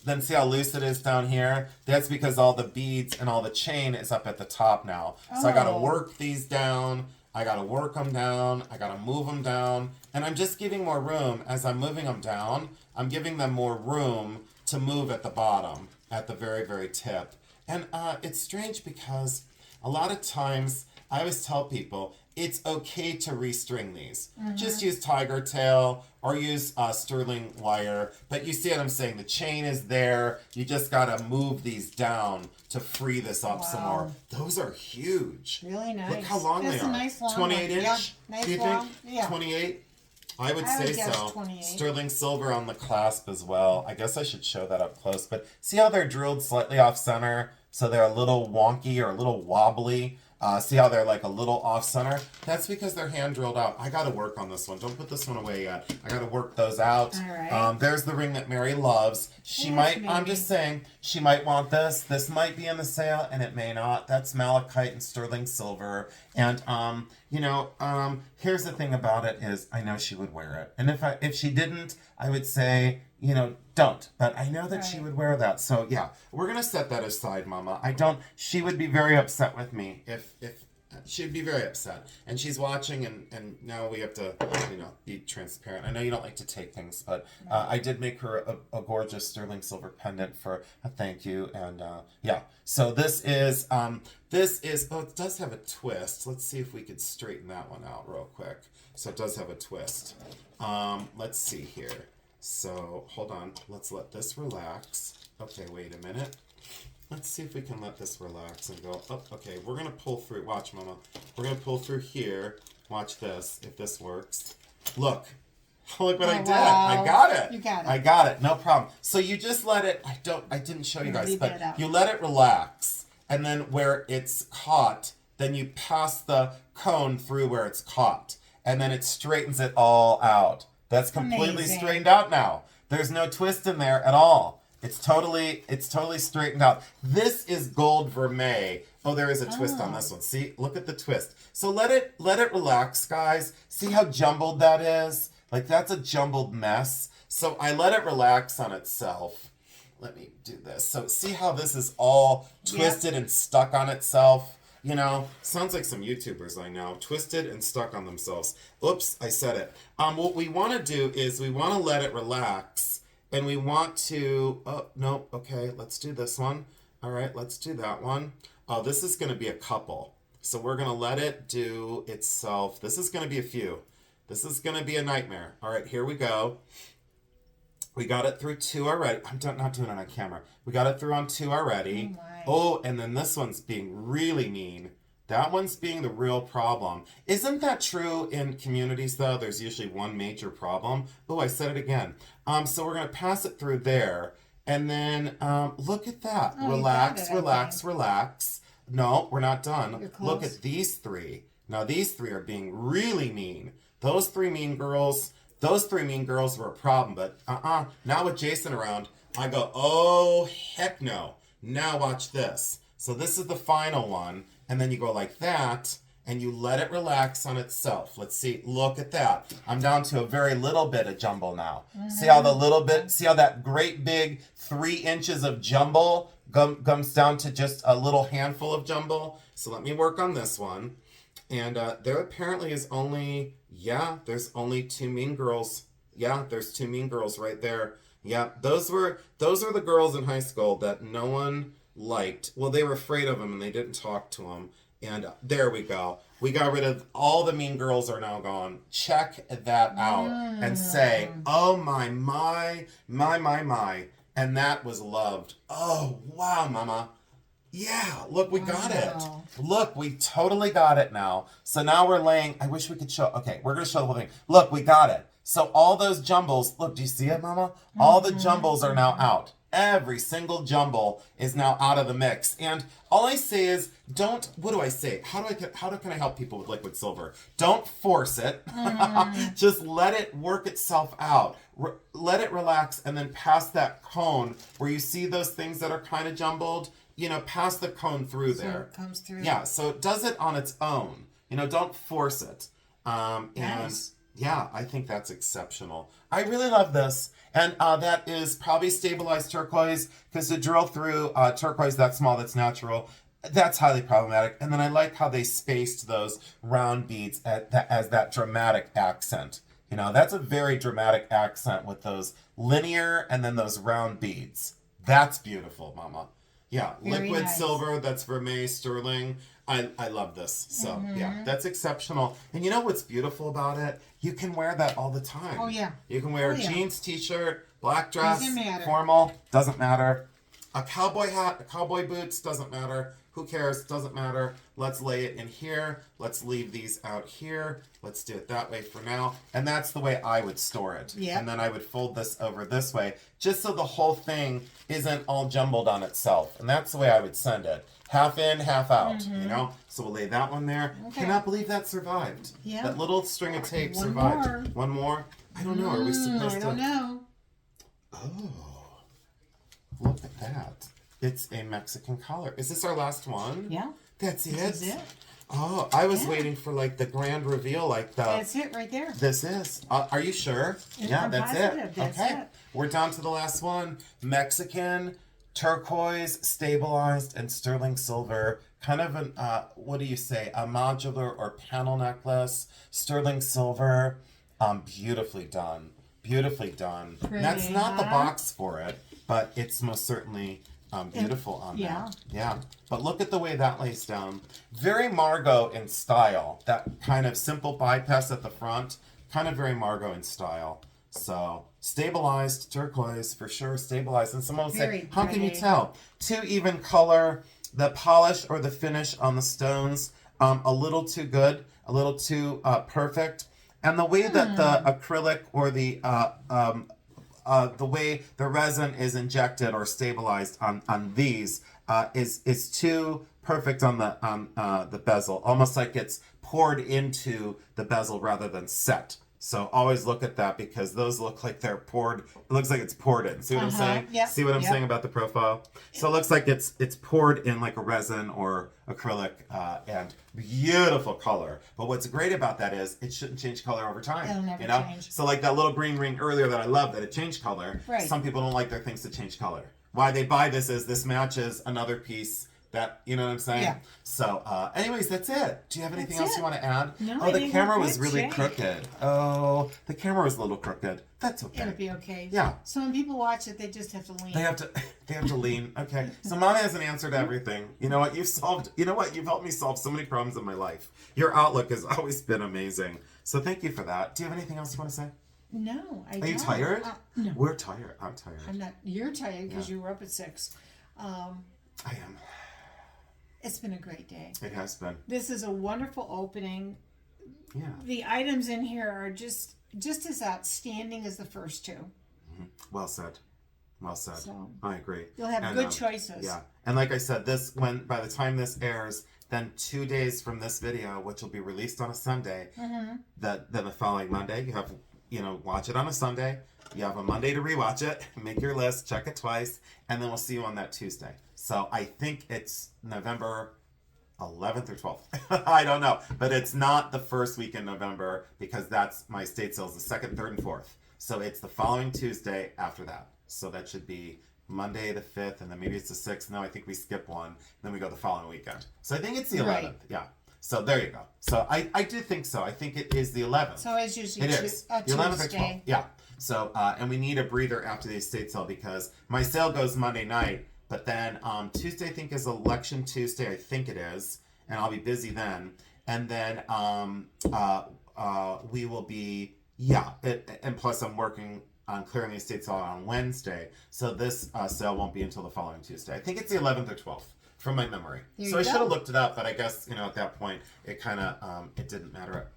Then see how loose it is down here? That's because all the beads and all the chain is up at the top now. So I gotta Oh. work these down. I gotta work them down. I gotta move them down. And I'm just giving more room. As I'm moving them down, I'm giving them more room to move at the bottom, at the very, very tip. And it's strange because a lot of times I always tell people it's okay to restring these. Just use tiger tail or use sterling wire. But you see what I'm saying? The chain is there. You just gotta move these down to free this up some Wow. more. Those are huge. Really nice. Look how long That's they are. a nice long 28 one. inch? Yeah, nice Do you long. think? Yeah. 28? I would I would say guess so. 28. Sterling silver on the clasp as well. I guess I should show that up close. But see how they're drilled slightly off center? So they're a little wonky or a little wobbly. See how they're like a little off center? That's because they're hand drilled out. I gotta work on this one. Don't put this one away yet. I gotta work those out. All right. There's the ring that Mary loves. She Yes, might, I'm Mary. just saying, she might want this. This might be in the sale and it may not. That's malachite and sterling silver. And, here's the thing about it is I know she would wear it. And if she didn't, I would say, don't. But I know that she Right. would wear that. So yeah, we're gonna set that aside, Mama. She would be very upset with me if she'd be very upset. And she's watching and now we have to, be transparent. I know you don't like to take things, but I did make her a gorgeous sterling silver pendant for a thank you. And yeah, so this is, oh, it does have a twist. Let's see if we could straighten that one out real quick. So it does have a twist. Let's see here. So, hold on. Let's let this relax. Okay, wait a minute. Let's see if we can let this relax and go up. Okay, we're going to pull through. Watch, Mama. We're going to pull through here. Watch this, if this works. Look. Look what I did. wow. I got it. You got it. I got it. No problem. So you just let it, I didn't show you guys, Leave but it out. you let it relax. And then where it's caught, then you pass the cone through where it's caught. And then it straightens it all out. That's completely Amazing. straightened out now. There's no twist in there at all. It's totally straightened out. This is gold vermeil. Oh, there is a twist on this one. See, look at the twist. So let it relax, guys. See how jumbled that is? Like that's a jumbled mess. So I let it relax on itself. Let me do this. So see how this is all twisted and stuck on itself? Sounds like some YouTubers I know. Twisted and stuck on themselves. Oops, I said it. What we want to do is we want to let it relax. And we want to... Oh, no. Okay, let's do this one. All right, let's do that one. Oh, this is going to be a couple. So we're going to let it do itself. This is going to be a few. This is going to be a nightmare. All right, here we go. We got it through 2 already. I'm not doing it on camera. We got it through on 2 already. Oh, my. Oh, and then this one's being really mean. That one's being the real problem. Isn't that true in communities, though? There's usually one major problem. Oh, I said it again. So we're going to pass it through there. And then look at that. Oh, relax, you got it, I relax, think. relax. No, we're not done. You're close. Look at these 3. Now, these 3 are being really mean. Those 3 mean girls... Those 3 mean girls were a problem, but now with Jason around, I go, oh, heck no. Now watch this. So this is the final one, and then you go like that, and you let it relax on itself. Let's see, look at that. I'm down to a very little bit of jumble now. See how see how that great big 3 inches of jumble comes down to just a little handful of jumble? So let me work on this one. And there apparently is only, there's only 2 mean girls. Yeah, there's 2 mean girls right there. Yeah, those are the girls in high school that no one liked. Well, they were afraid of them and they didn't talk to them. And there we go. We got rid of all the mean girls are now gone. Check that out and say, oh my. And that was loved. Oh, wow, Mama. Yeah, look, we got it. Look, we totally got it now. So now we're laying, I wish we could show, okay, we're going to show the whole thing. Look, we got it. So all those jumbles, look, do you see it, Mama? All the jumbles are now out. Every single jumble is now out of the mix. And all I say is, what do I say? How can I help people with liquid silver? Don't force it. Just let it work itself out. Let it relax and then pass that cone where you see those things that are kind of jumbled. you know, pass the cone through So there. it comes through. Yeah, so it does it on its own. You know, don't force it. And Nice. yeah, I think that's exceptional. I really love this. And that is probably stabilized turquoise, because to drill through turquoise that small, that's natural, that's highly problematic. And then I like how they spaced those round beads as that dramatic accent. You know, that's a very dramatic accent with those linear and then those round beads. That's beautiful, Mama. Yeah, Very liquid nice. silver, that's vermeil sterling. I love this. So, yeah, that's exceptional. And you know what's beautiful about it? You can wear that all the time. Oh, yeah. You can wear Oh, yeah. jeans, t-shirt, black dress, Doesn't matter. formal, doesn't matter. A cowboy hat, a cowboy boots, doesn't matter. Who cares? Doesn't matter. Let's lay it in here. Let's leave these out here. Let's do it that way for now. And that's the way I would store it. Yep. And then I would fold this over this way, just so the whole thing isn't all jumbled on itself. And that's the way I would send it. Half in, half out, you know? So we'll lay that one there. Okay. Cannot believe that survived. Yeah. That little string of tape One survived. more. One more? I don't know. Are we supposed to? I don't know. Oh, look at that. It's a Mexican collar. Is this our last one? Yeah. That's it? This is it. Oh, I was Yeah. waiting for like the grand reveal, like the. That's it right there. This is. Are you sure? Yeah, I'm that's positive. it. That's okay. it. We're down to the last one. Mexican, turquoise, stabilized, and sterling silver. Kind of an, what do you say, a modular or panel necklace. Sterling silver. Beautifully done. Beautifully done. Pretty, That's not the huh? box for it, but it's most certainly beautiful on yeah. that. Yeah. But look at the way that lays down. Very Margot in style. That kind of simple bypass at the front. Kind of very Margot in style. So, stabilized turquoise, for sure, stabilized. And someone will say, Very how can you pretty. tell? Too even color, the polish or the finish on the stones, a little too good, a little too perfect. And the way that the acrylic or the way the resin is injected or stabilized on these is too perfect on the bezel, almost like it's poured into the bezel rather than set. So always look at that, because those look like they're poured. It looks like it's poured in. See what I'm saying? Yep, See what I'm yep. saying about the profile? So it looks like it's poured in like a resin or acrylic, and beautiful color. But what's great about that is it shouldn't change color over time. It'll never you know? change. So like that little green ring earlier that I love that it changed color. Right. Some people don't like their things to change color. Why they buy this is this matches another piece that, you know what I'm saying? Yeah. So anyways, that's it. Do you have anything That's else it. you want to add? No, Oh, I the think camera we're was good, really Jay. crooked. Oh, the camera was a little crooked. That's okay. It'll be okay. Yeah. So when people watch it, they just have to lean. They have to lean. Okay. So Mama has an answer to everything. You know what? You've helped me solve so many problems in my life. Your outlook has always been amazing. So thank you for that. Do you have anything else you want to say? No, I don't. Are you tired? No. We're tired. I'm tired. I'm not. You're tired because you were up at 6. I am. It's been a great day. It has been. This is a wonderful opening. Yeah. The items in here are just as outstanding as the first two. Well said. Well said. So, I agree. you'll have And, good choices. Yeah. And like I said, by the time this airs, then 2 days from this video, which will be released on a Sunday, then the following Monday, you have, watch it on a Sunday. You have a Monday to rewatch it, make your list, check it twice, and then we'll see you on that Tuesday. So I think it's November 11th or 12th. I don't know. But it's not the first week in November, because that's my state sales, the 2nd, 3rd, and 4th. So it's the following Tuesday after that. So that should be Monday the 5th, and then maybe it's the 6th. No, I think we skip one. Then we go the following weekend. So I think it's the 11th. Right. Yeah. So there you go. So I do think so. I think it is the 11th. So it's usually It is. a The 11th or 12th. Tuesday. Yeah. So, and we need a breather after the estate sale, because my sale goes Monday night, but then Tuesday I think is Election Tuesday, I think it is, and I'll be busy then. And then we will be, and plus I'm working on clearing the estate sale on Wednesday, so this sale won't be until the following Tuesday. I think it's the 11th or 12th. From my memory. There So I you should go. have looked it up, but I guess, at that point, it kind of, it didn't matter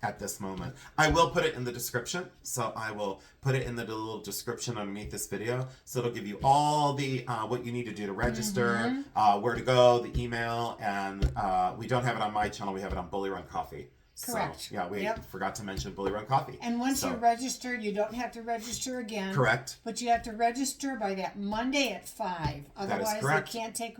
at this moment. I will put it in the description. So I will put it in the little description underneath this video. So it'll give you all the, what you need to do to register, where to go, the email, and we don't have it on my channel. We have it on Bully Run Coffee. Correct. So, yeah, we Yep. forgot to mention Bully Run Coffee. And once So, you're registered, you don't have to register again. correct. But you have to register by that Monday at 5. Otherwise, correct. they can't take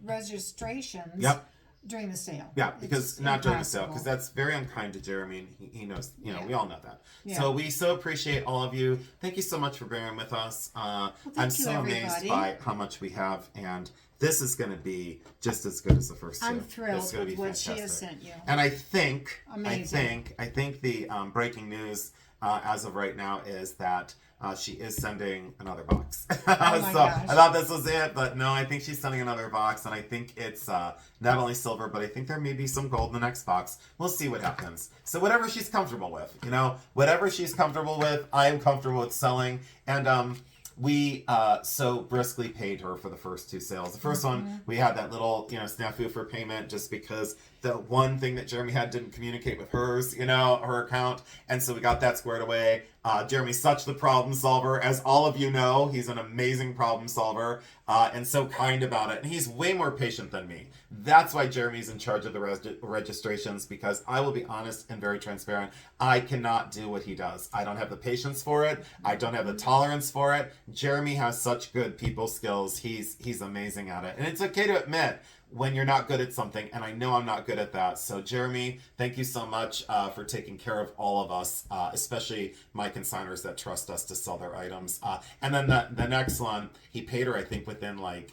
registrations Yep. during the sale. Yeah, because It's not during the sale, impossible. because that's very unkind to Jeremy, and he knows, Yeah. we all know that. Yeah. So we so appreciate all of you. Thank you so much for bearing with us. I'm thank you, so amazed everybody. by how much we have, and this is going to be just as good as the first two. I'm It's thrilled gonna with be what she has fantastic. sent you. And I think, Amazing. I think the breaking news as of right now is that she is sending another box. Oh my So gosh. I thought this was it, but no, I think she's sending another box, and I think it's not only silver, but I think there may be some gold in the next box. We'll see what happens. So whatever she's comfortable with, whatever she's comfortable with, I'm comfortable with selling. And we so briskly paid her for the first two sales. The first one, we had that little, snafu for payment just because the one thing that Jeremy had didn't communicate with hers, her account. And so we got that squared away. Jeremy's such the problem solver. As all of you know, he's an amazing problem solver and so kind about it. And he's way more patient than me. That's why Jeremy's in charge of the registrations, because I will be honest and very transparent. I cannot do what he does. I don't have the patience for it. I don't have the tolerance for it. Jeremy has such good people skills. He's amazing at it. And it's okay to admit when you're not good at something, and I know I'm not good at that. So Jeremy, thank you so much for taking care of all of us, especially my consigners that trust us to sell their items. And then the next one, he paid her, I think, within I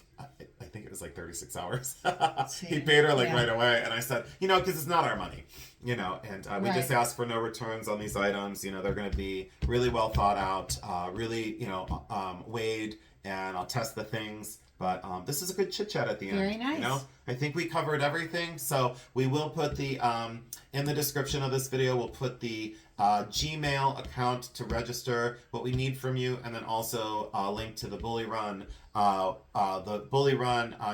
think it was 36 hours. He paid her right away, and I said, because it's not our money, and we just asked for no returns on these items. They're going to be really well thought out, really, weighed, and I'll test the things. But this is a good chit chat at the end. Very nice. I think we covered everything. So we will put the in the description of this video. We'll put the Gmail account to register, what we need from you, and then also a link to the Bully Run on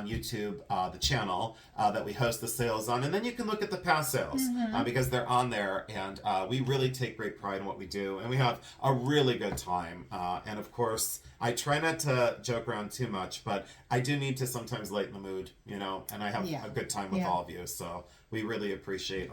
YouTube, the channel that we host the sales on, and then you can look at the past sales because they're on there, and we really take great pride in what we do, and we have a really good time. And of course, I try not to joke around too much, but I do need to sometimes lighten the mood, and I have a good time with all of you. So we really appreciate